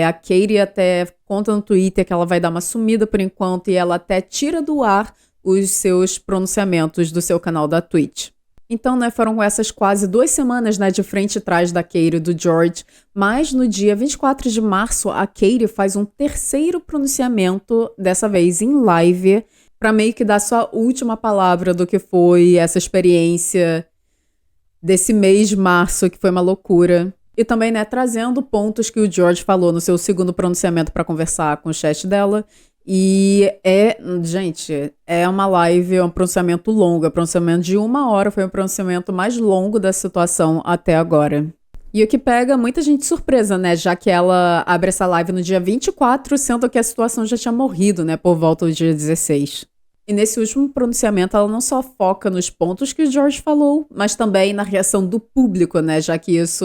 A Katie até conta no Twitter que ela vai dar uma sumida por enquanto e ela até tira do ar os seus pronunciamentos do seu canal da Twitch. Então, né, foram essas quase 2 semanas, né, de frente e trás da Katie e do George, mas no dia 24 de março, a Katie faz um terceiro pronunciamento, dessa vez em live, para meio que dar sua última palavra do que foi essa experiência desse mês de março, que foi uma loucura. E também, né, trazendo pontos que o George falou no seu segundo pronunciamento para conversar com o chat dela. E gente, é uma live, é um pronunciamento longo, é um pronunciamento de 1 hora, foi o pronunciamento mais longo da situação até agora. E o que pega muita gente de surpresa, né, já que ela abre essa live no dia 24, sendo que a situação já tinha morrido, né, por volta do dia 16. E nesse último pronunciamento, ela não só foca nos pontos que o George falou, mas também na reação do público, né, já que isso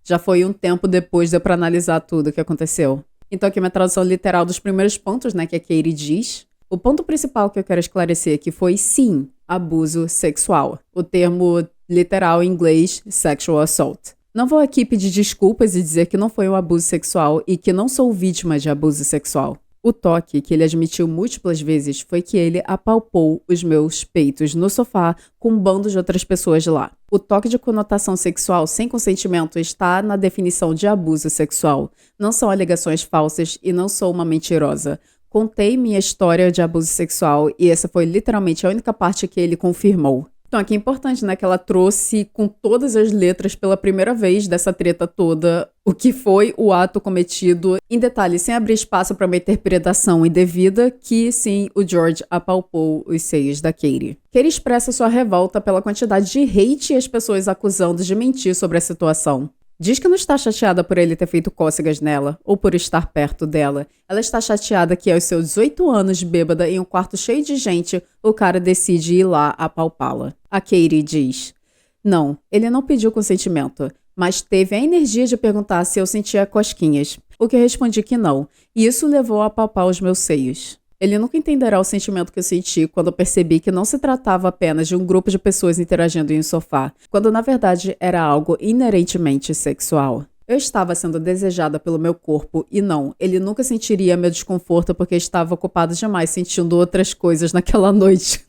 já foi um tempo depois, deu pra analisar tudo o que aconteceu. Então aqui é uma tradução literal dos primeiros pontos, né, que a Katie diz. O ponto principal que eu quero esclarecer aqui foi, sim, abuso sexual. O termo literal em inglês, sexual assault. Não vou aqui pedir desculpas e dizer que não foi um abuso sexual e que não sou vítima de abuso sexual. O toque que ele admitiu múltiplas vezes foi que ele apalpou os meus peitos no sofá com um bando de outras pessoas de lá. O toque de conotação sexual sem consentimento está na definição de abuso sexual. Não são alegações falsas e não sou uma mentirosa. Contei minha história de abuso sexual e essa foi literalmente a única parte que ele confirmou. Então aqui é importante, né, que ela trouxe com todas as letras pela primeira vez dessa treta toda o que foi o ato cometido, em detalhe, sem abrir espaço para uma interpretação indevida, que sim, o George apalpou os seios da Katie. Katie expressa sua revolta pela quantidade de hate e as pessoas acusando de mentir sobre a situação. Diz que não está chateada por ele ter feito cócegas nela, ou por estar perto dela. Ela está chateada que aos seus 18 anos, bêbada, em um quarto cheio de gente, o cara decide ir lá apalpá-la. A Katie diz: não, ele não pediu consentimento, mas teve a energia de perguntar se eu sentia cosquinhas, o que eu respondi que não, e isso levou a apalpar os meus seios. Ele nunca entenderá o sentimento que eu senti quando eu percebi que não se tratava apenas de um grupo de pessoas interagindo em um sofá, quando na verdade era algo inerentemente sexual. Eu estava sendo desejada pelo meu corpo e não, ele nunca sentiria meu desconforto porque estava ocupado demais sentindo outras coisas naquela noite.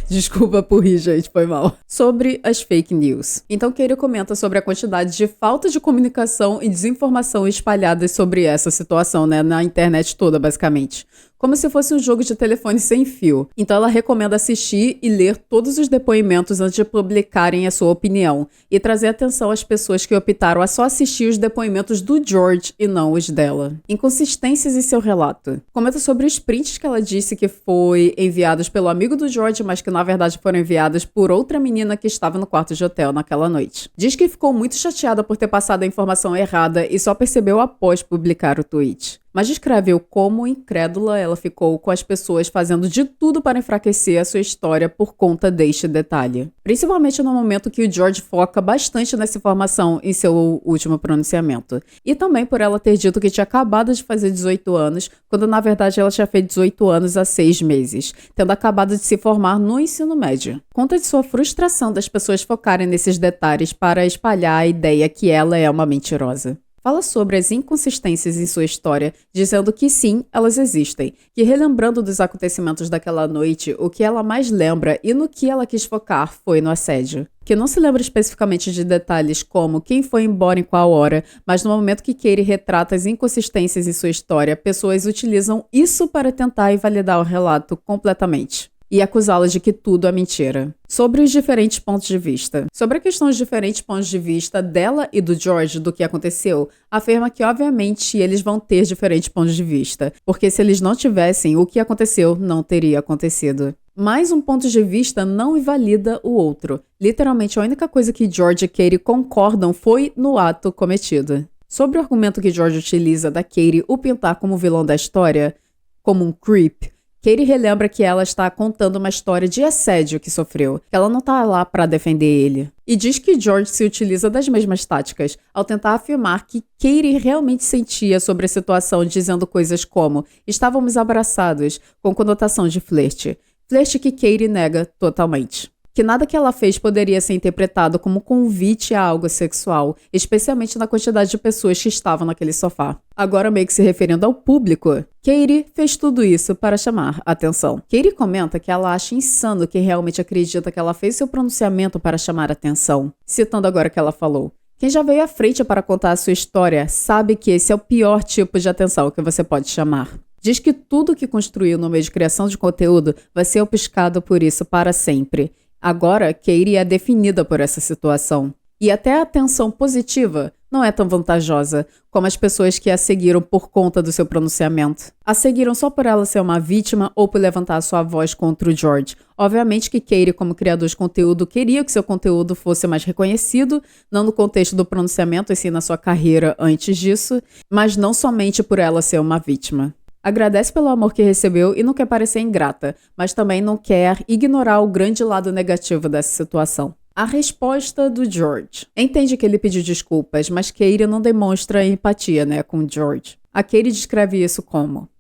Desculpa por rir, gente, foi mal. Sobre as fake news. Então, Katie comenta sobre a quantidade de falta de comunicação e desinformação espalhadas sobre essa situação, né, na internet toda, basicamente. Como se fosse um jogo de telefone sem fio. Então ela recomenda assistir e ler todos os depoimentos antes de publicarem a sua opinião e trazer atenção às pessoas que optaram a só assistir os depoimentos do George e não os dela. Inconsistências em seu relato. Comenta sobre os prints que ela disse que foi enviados pelo amigo do George, mas que na verdade foram enviados por outra menina que estava no quarto de hotel naquela noite. Diz que ficou muito chateada por ter passado a informação errada e só percebeu após publicar o tweet. Mas descreveu como incrédula ela ficou com as pessoas fazendo de tudo para enfraquecer a sua história por conta deste detalhe. Principalmente no momento que o George foca bastante nessa informação em seu último pronunciamento. E também por ela ter dito que tinha acabado de fazer 18 anos, quando na verdade ela tinha feito 18 anos há 6 meses, tendo acabado de se formar no ensino médio. Conta de sua frustração das pessoas focarem nesses detalhes para espalhar a ideia que ela é uma mentirosa. Fala sobre as inconsistências em sua história, dizendo que sim, elas existem, que relembrando dos acontecimentos daquela noite, o que ela mais lembra e no que ela quis focar foi no assédio. Que não se lembra especificamente de detalhes como quem foi embora em qual hora, mas no momento que Katie retrata as inconsistências em sua história, pessoas utilizam isso para tentar invalidar o relato completamente e acusá-la de que tudo é mentira. Sobre os diferentes pontos de vista. Sobre a questão dos diferentes pontos de vista dela e do George do que aconteceu, afirma que obviamente eles vão ter diferentes pontos de vista, porque se eles não tivessem, o que aconteceu não teria acontecido. Mas um ponto de vista não invalida o outro. Literalmente, a única coisa que George e Katie concordam foi no ato cometido. Sobre o argumento que George utiliza da Katie o pintar como vilão da história, como um creep, Katie relembra que ela está contando uma história de assédio que sofreu, que ela não está lá para defender ele. E diz que George se utiliza das mesmas táticas, ao tentar afirmar que Katie realmente sentia sobre a situação, dizendo coisas como estávamos abraçados, com conotação de flerte. Flerte que Katie nega totalmente. Que nada que ela fez poderia ser interpretado como convite a algo sexual, especialmente na quantidade de pessoas que estavam naquele sofá. Agora meio que se referindo ao público, Katie fez tudo isso para chamar a atenção. Katie comenta que ela acha insano quem realmente acredita que ela fez seu pronunciamento para chamar a atenção. Citando agora o que ela falou. Quem já veio à frente para contar a sua história sabe que esse é o pior tipo de atenção que você pode chamar. Diz que tudo que construiu no meio de criação de conteúdo vai ser ofuscado por isso para sempre. Agora, Katie é definida por essa situação. E até a atenção positiva não é tão vantajosa como as pessoas que a seguiram por conta do seu pronunciamento. A seguiram só por ela ser uma vítima ou por levantar sua voz contra o George. Obviamente que Katie, como criador de conteúdo, queria que seu conteúdo fosse mais reconhecido, não no contexto do pronunciamento, e sim na sua carreira antes disso, mas não somente por ela ser uma vítima. Agradece pelo amor que recebeu e não quer parecer ingrata, mas também não quer ignorar o grande lado negativo dessa situação. A resposta do George. Entende que ele pediu desculpas, mas Katie não demonstra empatia, com o George. A Katie descreve isso como: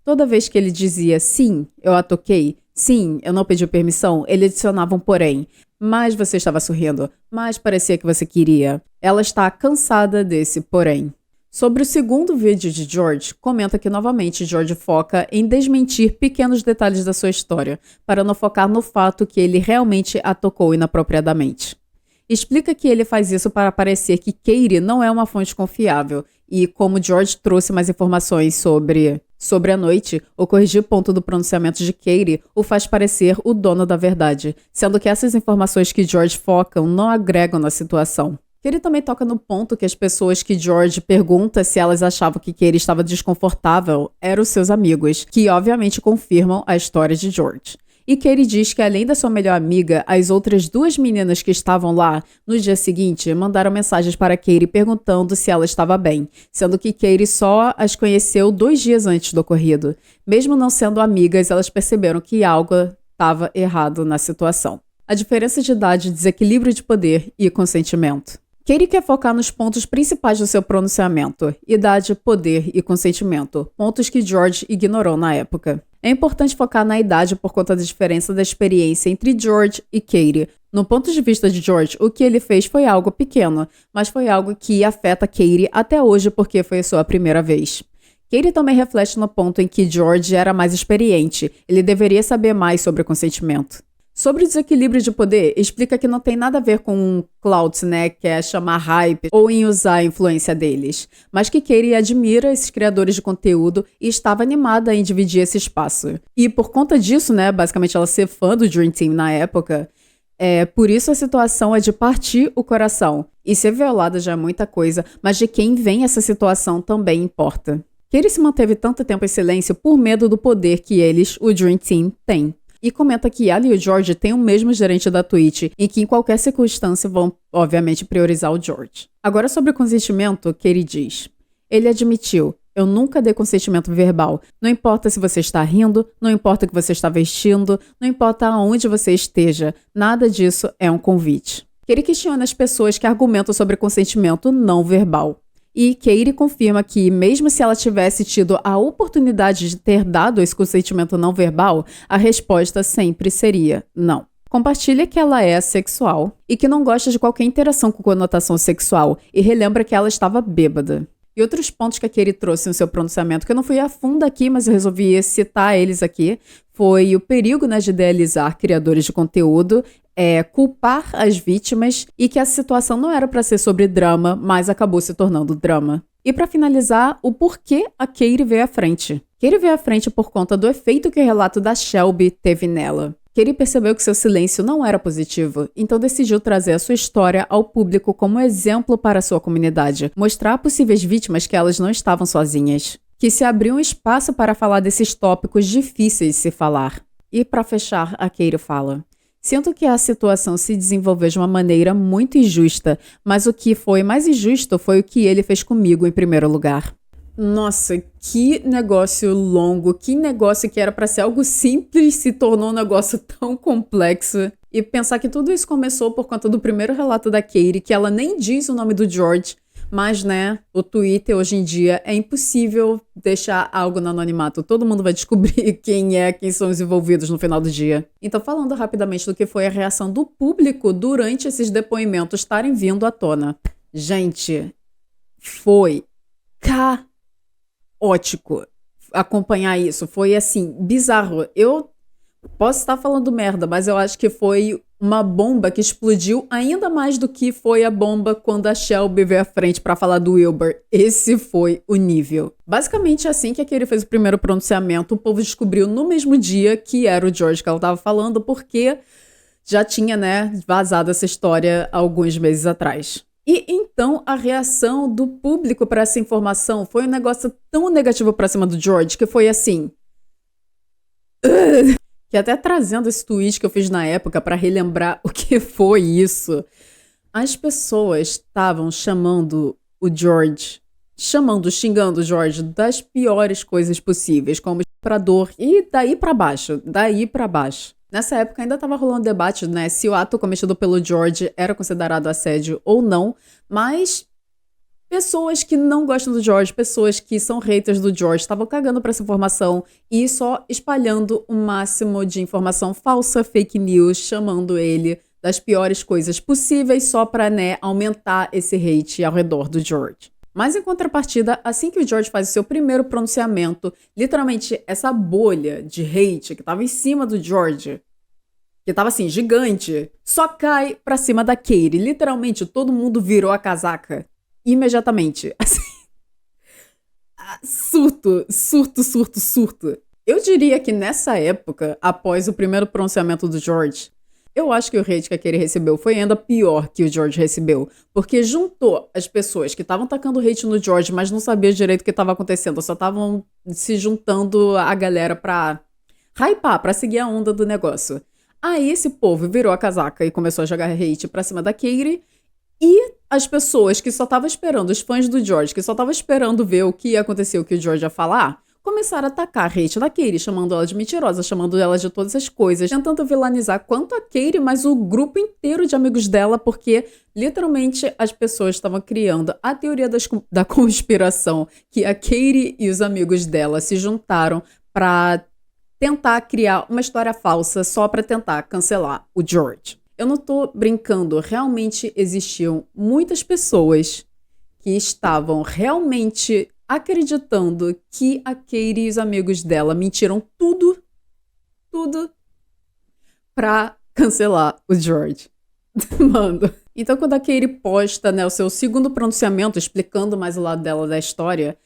Toda vez que ele dizia sim, eu a toquei, sim, eu não pedi permissão, ele adicionava um porém. Mas você estava sorrindo, mas parecia que você queria. Ela está cansada desse porém. Sobre o segundo vídeo de George, comenta que novamente George foca em desmentir pequenos detalhes da sua história, para não focar no fato que ele realmente a tocou inapropriadamente. Explica que ele faz isso para parecer que Katie não é uma fonte confiável, e como George trouxe mais informações sobre a noite, o corrigir ponto do pronunciamento de Katie o faz parecer o dono da verdade, sendo que essas informações que George focam não agregam na situação. Katie também toca no ponto que as pessoas que George pergunta se elas achavam que Katie estava desconfortável eram seus amigos, que obviamente confirmam a história de George. E Katie diz que além da sua melhor amiga, as outras 2 meninas que estavam lá no dia seguinte mandaram mensagens para Katie perguntando se ela estava bem, sendo que Katie só as conheceu 2 dias antes do ocorrido. Mesmo não sendo amigas, elas perceberam que algo estava errado na situação. A diferença de idade, desequilíbrio de poder e consentimento. Katie quer focar nos pontos principais do seu pronunciamento: idade, poder e consentimento, pontos que George ignorou na época. É importante focar na idade por conta da diferença da experiência entre George e Katie. No ponto de vista de George, o que ele fez foi algo pequeno, mas foi algo que afeta Katie até hoje porque foi a sua primeira vez. Katie também reflete no ponto em que George era mais experiente, ele deveria saber mais sobre consentimento. Sobre o desequilíbrio de poder, explica que não tem nada a ver com clout, né, que é chamar hype, ou em usar a influência deles, mas que Katie admira esses criadores de conteúdo e estava animada em dividir esse espaço. E por conta disso, né, basicamente ela ser fã do Dream Team na época, por isso a situação é de partir o coração. E ser violada já é muita coisa, mas de quem vem essa situação também importa. Katie se manteve tanto tempo em silêncio por medo do poder que eles, o Dream Team, têm. E comenta que ela e o George têm o mesmo gerente da Twitch e que em qualquer circunstância vão, obviamente, priorizar o George. Agora sobre o consentimento, Katie diz: ele admitiu, eu nunca dei consentimento verbal. Não importa se você está rindo, não importa o que você está vestindo, não importa aonde você esteja, nada disso é um convite. Katie questiona as pessoas que argumentam sobre consentimento não verbal. E Katie confirma que, mesmo se ela tivesse tido a oportunidade de ter dado esse consentimento não verbal, a resposta sempre seria não. Compartilha que ela é assexual e que não gosta de qualquer interação com conotação sexual e relembra que ela estava bêbada. E outros pontos que a Katie trouxe no seu pronunciamento, que eu não fui a fundo aqui, mas eu resolvi citar eles aqui, foi o perigo, né, de idealizar criadores de conteúdo, culpar as vítimas e que a situação não era para ser sobre drama, mas acabou se tornando drama. E para finalizar, o porquê a Katie veio à frente. Katie veio à frente por conta do efeito que o relato da Shelby teve nela. Katie percebeu que seu silêncio não era positivo, então decidiu trazer a sua história ao público como exemplo para a sua comunidade, mostrar a possíveis vítimas que elas não estavam sozinhas, que se abriu um espaço para falar desses tópicos difíceis de se falar. E para fechar, a Katie fala: sinto que a situação se desenvolveu de uma maneira muito injusta, mas o que foi mais injusto foi o que ele fez comigo em primeiro lugar. Nossa, que negócio longo, que negócio que era para ser algo simples se tornou um negócio tão complexo. E pensar que tudo isso começou por conta do primeiro relato da Katie, que ela nem diz o nome do George, mas, né, o Twitter hoje em dia é impossível deixar algo no anonimato. Todo mundo vai descobrir quem são os envolvidos no final do dia. Então, falando rapidamente do que foi a reação do público durante esses depoimentos estarem vindo à tona. Gente, foi caótico acompanhar isso. Foi, assim, bizarro. Eu posso estar falando merda, mas eu acho que foi uma bomba que explodiu ainda mais do que foi a bomba quando a Shelby veio à frente pra falar do Wilbur. Esse foi o nível. Basicamente, assim que a Katie fez o primeiro pronunciamento, o povo descobriu no mesmo dia que era o George que ela tava falando, porque já tinha, né, vazado essa história alguns meses atrás. E então a reação do público para essa informação foi um negócio tão negativo pra cima do George que foi assim... Que até trazendo esse tweet que eu fiz na época para relembrar o que foi isso, as pessoas estavam xingando o George das piores coisas possíveis, como estuprador, e daí para baixo. Nessa época ainda estava rolando debate, né, se o ato cometido pelo George era considerado assédio ou não, mas Pessoas que não gostam do George, pessoas que são haters do George, estavam cagando pra essa informação e só espalhando o máximo de informação falsa, fake news, chamando ele das piores coisas possíveis só pra, né, aumentar esse hate ao redor do George. Mas em contrapartida, assim que o George faz o seu primeiro pronunciamento, literalmente essa bolha de hate que tava em cima do George, que tava assim, gigante, só cai pra cima da Katie. Literalmente, todo mundo virou a casaca. Imediatamente. Assim, surto, surto, surto, surto. Eu diria que nessa época, após o primeiro pronunciamento do George, eu acho que o hate que a Katie recebeu foi ainda pior que o George recebeu. Porque juntou as pessoas que estavam tacando hate no George, mas não sabiam direito o que estava acontecendo. Só estavam se juntando a galera pra hypar, pra seguir a onda do negócio. Aí esse povo virou a casaca e começou a jogar hate pra cima da Katie. E as pessoas que só estavam esperando, os fãs do George, que só estavam esperando ver o que ia acontecer, o que o George ia falar, começaram a atacar a hate da Katie, chamando ela de mentirosa, chamando ela de todas as coisas, tentando vilanizar quanto a Katie, mas o grupo inteiro de amigos dela, porque literalmente as pessoas estavam criando a teoria da conspiração, que a Katie e os amigos dela se juntaram pra tentar criar uma história falsa só pra tentar cancelar o George. Eu não tô brincando, realmente existiam muitas pessoas que estavam realmente acreditando que a Katie e os amigos dela mentiram tudo pra cancelar o George. Mano. Então quando a Katie posta, né, o seu segundo pronunciamento, explicando mais o lado dela da história,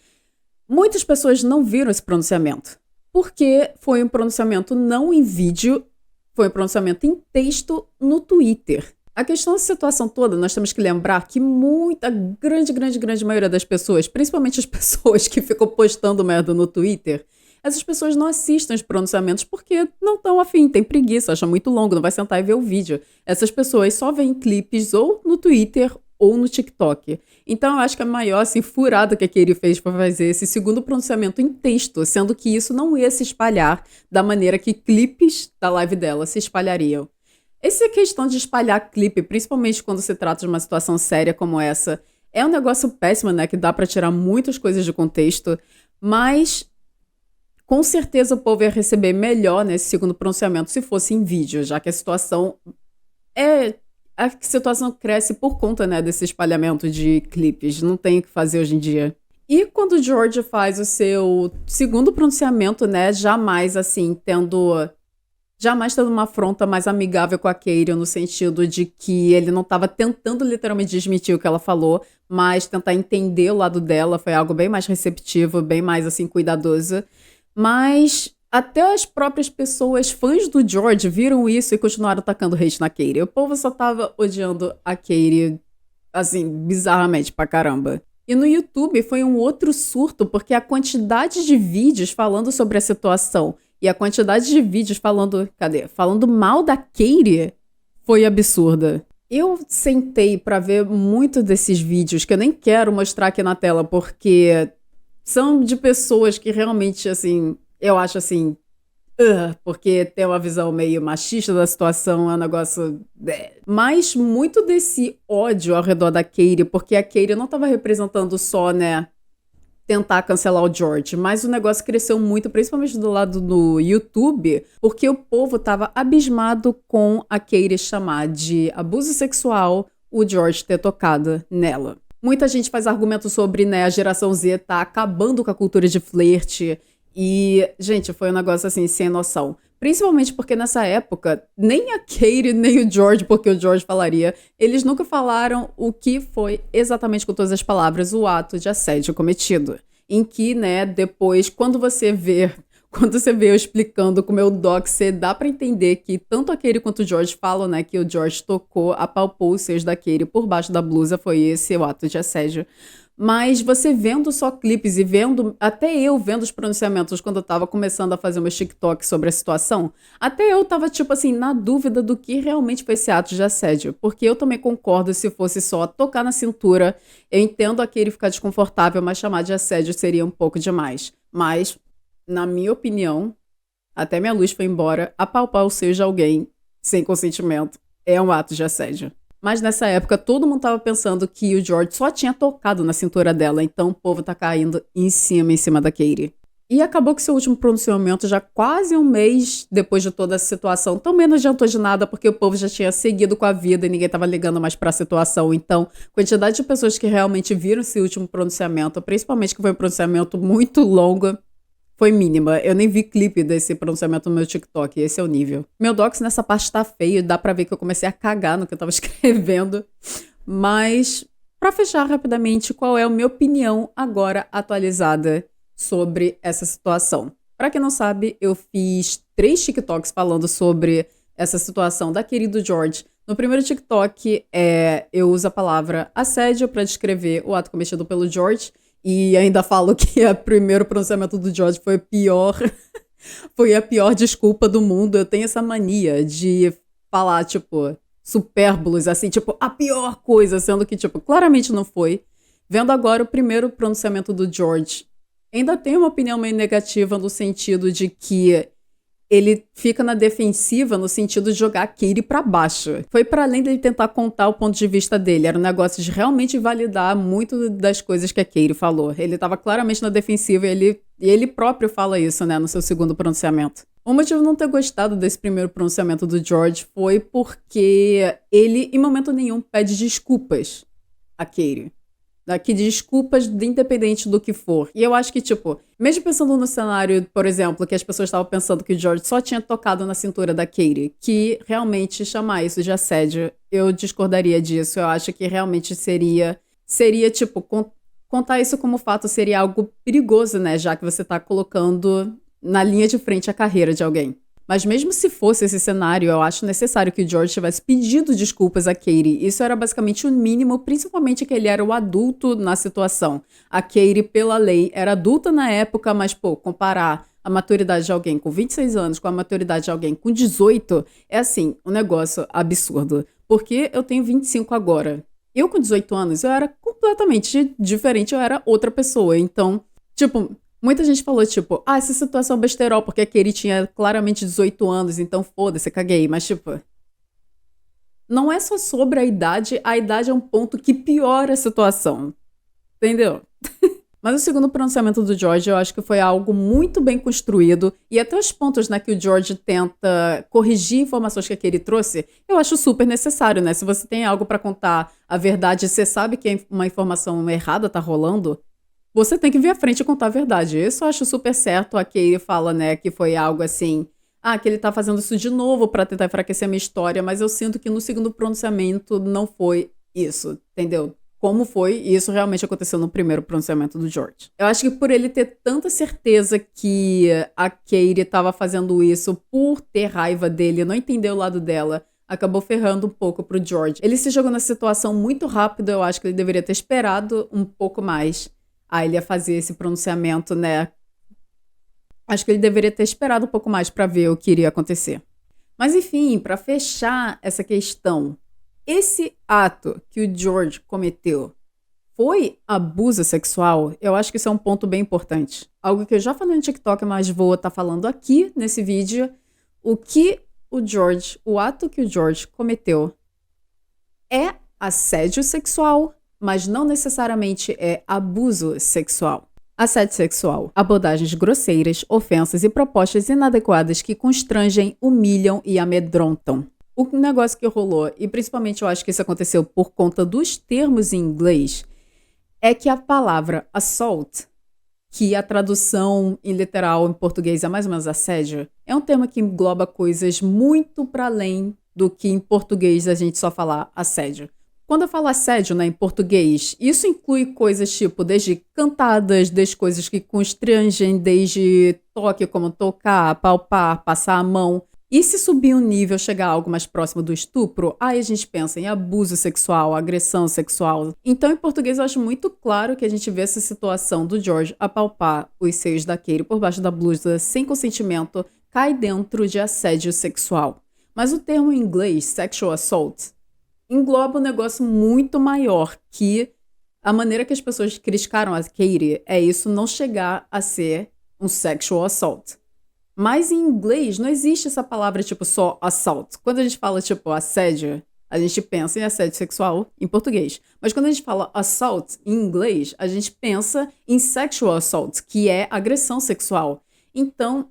muitas pessoas não viram esse pronunciamento. Porque foi um pronunciamento não em vídeo, foi um pronunciamento em texto no Twitter. A questão da situação toda, nós temos que lembrar que muita, grande maioria das pessoas, principalmente as pessoas que ficam postando merda no Twitter, essas pessoas não assistem os pronunciamentos porque não estão afim, tem preguiça, acham muito longo, não vai sentar e ver o vídeo. Essas pessoas só veem clipes ou no Twitter ou no TikTok. Então eu acho que a maior assim, furada que a Katie fez foi fazer esse segundo pronunciamento em texto, sendo que isso não ia se espalhar da maneira que clipes da live dela se espalhariam. Essa questão de espalhar clipe, principalmente quando se trata de uma situação séria como essa, é um negócio péssimo, né? Que dá pra tirar muitas coisas de contexto, mas com certeza o povo ia receber melhor nesse segundo pronunciamento se fosse em vídeo, já que a situação cresce por conta, né, desse espalhamento de clipes. Não tem o que fazer hoje em dia. E quando o George faz o seu segundo pronunciamento, né, jamais tendo uma afronta mais amigável com a Katie, no sentido de que ele não estava tentando literalmente desmentir o que ela falou, mas tentar entender o lado dela. Foi algo bem mais receptivo, bem mais, cuidadoso. Mas até as próprias pessoas, fãs do George, viram isso e continuaram atacando hate na Katie. O povo só tava odiando a Katie, bizarramente pra caramba. E no YouTube foi um outro surto, porque a quantidade de vídeos falando sobre a situação e a quantidade de vídeos falando mal da Katie foi absurda. Eu sentei pra ver muito desses vídeos, que eu nem quero mostrar aqui na tela, porque são de pessoas que realmente, eu acho porque tem uma visão meio machista da situação, é um negócio. Mas muito desse ódio ao redor da Katie, porque a Katie não tava representando só, né, tentar cancelar o George, mas o negócio cresceu muito, principalmente do lado do YouTube, porque o povo tava abismado com a Katie chamar de abuso sexual o George ter tocado nela. Muita gente faz argumentos sobre, né, a geração Z tá acabando com a cultura de flerte. E, gente, foi um negócio sem noção. Principalmente porque nessa época, nem a Katie, nem o George, porque o George falaria, eles nunca falaram o que foi exatamente com todas as palavras o ato de assédio cometido. Em que, né, depois, quando você vê eu explicando com o meu doc, dá pra entender que tanto a Katie quanto o George falam, né, que o George tocou, apalpou os seios da Katie por baixo da blusa, foi esse o ato de assédio. Mas você vendo só clipes e até eu vendo os pronunciamentos quando eu tava começando a fazer meus TikTok sobre a situação, até eu tava, na dúvida do que realmente foi esse ato de assédio. Porque eu também concordo, se fosse só tocar na cintura, eu entendo a Katie ficar desconfortável, mas chamar de assédio seria um pouco demais. Mas, na minha opinião, até minha luz foi embora, apalpar o seio de alguém sem consentimento é um ato de assédio. Mas nessa época todo mundo tava pensando que o George só tinha tocado na cintura dela, então o povo tá caindo em cima da Katie. E acabou que seu último pronunciamento, já quase um mês depois de toda essa situação, também não adiantou de nada, porque o povo já tinha seguido com a vida e ninguém tava ligando mais pra situação. Então, a quantidade de pessoas que realmente viram esse último pronunciamento, principalmente que foi um pronunciamento muito longo, foi mínima. Eu nem vi clipe desse pronunciamento no meu TikTok, esse é o nível. Meu docs nessa parte tá feio, dá pra ver que eu comecei a cagar no que eu tava escrevendo. Mas, pra fechar rapidamente, qual é a minha opinião agora atualizada sobre essa situação? Pra quem não sabe, eu fiz 3 TikToks falando sobre essa situação da querida George. No primeiro TikTok, eu uso a palavra assédio pra descrever o ato cometido pelo George. E ainda falo que o primeiro pronunciamento do George foi pior. Foi a pior desculpa do mundo. Eu tenho essa mania de falar, tipo, supérbolos, assim, tipo, a pior coisa, sendo que, tipo, claramente não foi. Vendo agora o primeiro pronunciamento do George, ainda tenho uma opinião meio negativa no sentido de que ele fica na defensiva no sentido de jogar a Katie pra baixo. Foi pra além dele tentar contar o ponto de vista dele. Era um negócio de realmente validar muito das coisas que a Katie falou. Ele tava claramente na defensiva e ele próprio fala isso, né, no seu segundo pronunciamento. O motivo de não ter gostado desse primeiro pronunciamento do George foi porque ele, em momento nenhum, pede desculpas a Katie. Que desculpas independente do que for. E eu acho que, tipo, mesmo pensando no cenário, por exemplo, que as pessoas estavam pensando que o George só tinha tocado na cintura da Katie, que realmente chamar isso de assédio, eu discordaria disso. Eu acho que realmente seria tipo, contar isso como fato seria algo perigoso, né? Já que você tá colocando na linha de frente a carreira de alguém. Mas mesmo se fosse esse cenário, eu acho necessário que o George tivesse pedido desculpas a Katie. Isso era basicamente o mínimo, principalmente que ele era o adulto na situação. A Katie, pela lei, era adulta na época, mas, pô, comparar a maturidade de alguém com 26 anos com a maturidade de alguém com 18 é, assim, um negócio absurdo. Porque eu tenho 25 agora. Eu, com 18 anos, eu era completamente diferente, eu era outra pessoa. Então, tipo, muita gente falou, tipo, essa situação é besterol, porque a Katie tinha claramente 18 anos, então foda-se, caguei. Mas, tipo, não é só sobre a idade é um ponto que piora a situação. Entendeu? Mas o segundo pronunciamento do George, eu acho que foi algo muito bem construído. E até os pontos, né, que o George tenta corrigir informações que a Katie trouxe, eu acho super necessário, né? Se você tem algo pra contar a verdade e você sabe que uma informação errada tá rolando, você tem que vir à frente e contar a verdade. Isso eu acho super certo. A Katie fala, né, que foi algo assim, que ele tá fazendo isso de novo pra tentar enfraquecer a minha história, mas eu sinto que no segundo pronunciamento não foi isso, entendeu? Como foi, e isso realmente aconteceu no primeiro pronunciamento do George. Eu acho que por ele ter tanta certeza que a Katie tava fazendo isso por ter raiva dele, não entender o lado dela, acabou ferrando um pouco pro George. Ele se jogou na situação muito rápido, eu acho que ele deveria ter esperado um pouco mais. Ele ia fazer esse pronunciamento, né? Acho que ele deveria ter esperado um pouco mais pra ver o que iria acontecer. Mas enfim, pra fechar essa questão, esse ato que o George cometeu foi abuso sexual? Eu acho que isso é um ponto bem importante. Algo que eu já falei no TikTok, mas vou estar falando aqui nesse vídeo. O ato que o George cometeu é assédio sexual, mas não necessariamente é abuso sexual. Assédio sexual, abordagens grosseiras, ofensas e propostas inadequadas que constrangem, humilham e amedrontam. O negócio que rolou, e principalmente eu acho que isso aconteceu por conta dos termos em inglês, é que a palavra assault, que a tradução em literal em português é mais ou menos assédio, é um termo que engloba coisas muito para além do que em português a gente só falar assédio. Quando eu falo assédio, né, em português, isso inclui coisas tipo desde cantadas, desde coisas que constrangem, desde toque como tocar, palpar, passar a mão. E se subir um nível, chegar a algo mais próximo do estupro, aí a gente pensa em abuso sexual, agressão sexual. Então, em português, eu acho muito claro que a gente vê essa situação do George apalpar os seios da Katie por baixo da blusa sem consentimento, cai dentro de assédio sexual. Mas o termo em inglês, sexual assault, engloba um negócio muito maior, que a maneira que as pessoas criticaram a Katie é isso não chegar a ser um sexual assault. Mas em inglês não existe essa palavra tipo só assault. Quando a gente fala tipo assédio, a gente pensa em assédio sexual em português. Mas quando a gente fala assault em inglês, a gente pensa em sexual assault, que é agressão sexual. Então,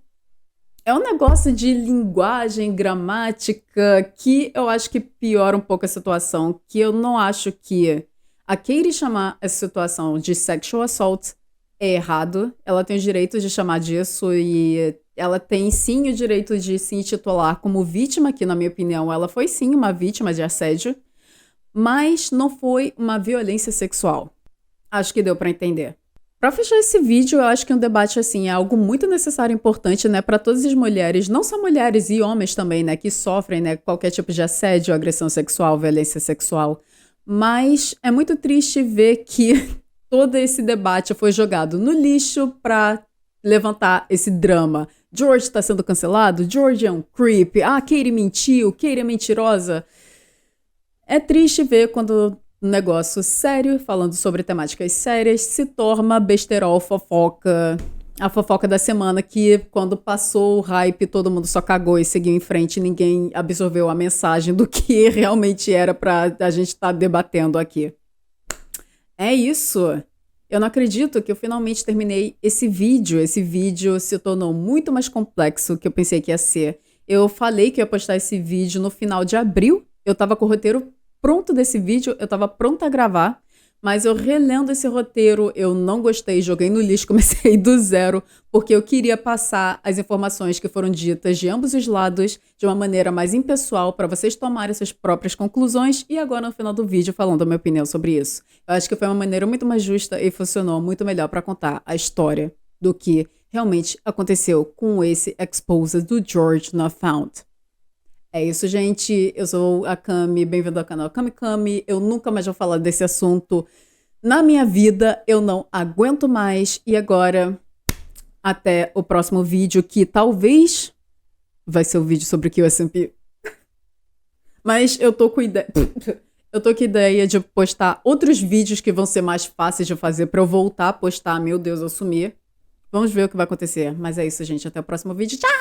é um negócio de linguagem, gramática, que eu acho que piora um pouco a situação, que eu não acho que a Katie chamar essa situação de sexual assault é errado. Ela tem o direito de chamar disso e ela tem sim o direito de se intitular como vítima, que na minha opinião ela foi sim uma vítima de assédio, mas não foi uma violência sexual. Acho que deu pra entender. Pra fechar esse vídeo, eu acho que um debate assim é algo muito necessário e importante, né, para todas as mulheres, não só mulheres e homens também, né, que sofrem, né, qualquer tipo de assédio, agressão sexual, violência sexual. Mas é muito triste ver que todo esse debate foi jogado no lixo pra levantar esse drama. George tá sendo cancelado? George é um creep. Ah, Katie mentiu, Katie é mentirosa. É triste ver quando um negócio sério, falando sobre temáticas sérias, se torna besterol, fofoca. A fofoca da semana que, quando passou o hype, todo mundo só cagou e seguiu em frente. Ninguém absorveu a mensagem do que realmente era pra a gente estar debatendo aqui. É isso. Eu não acredito que eu finalmente terminei esse vídeo. Esse vídeo se tornou muito mais complexo do que eu pensei que ia ser. Eu falei que ia postar esse vídeo no final de abril. Eu tava com o roteiro pronto desse vídeo, eu tava pronta a gravar, mas eu relendo esse roteiro, eu não gostei, joguei no lixo, comecei do zero, porque eu queria passar as informações que foram ditas de ambos os lados de uma maneira mais impessoal para vocês tomarem suas próprias conclusões e agora no final do vídeo falando a minha opinião sobre isso. Eu acho que foi uma maneira muito mais justa e funcionou muito melhor para contar a história do que realmente aconteceu com esse exposed do George Not Found. É isso, gente. Eu sou a Cami, bem-vindo ao canal Cami Cami. Eu nunca mais vou falar desse assunto na minha vida. Eu não aguento mais. E agora, até o próximo vídeo, que talvez vai ser o vídeo sobre o QSMP. Mas eu tô com ideia... Eu tô com ideia de postar outros vídeos que vão ser mais fáceis de fazer pra eu voltar a postar. Meu Deus, eu sumi. Vamos ver o que vai acontecer. Mas é isso, gente. Até o próximo vídeo. Tchau!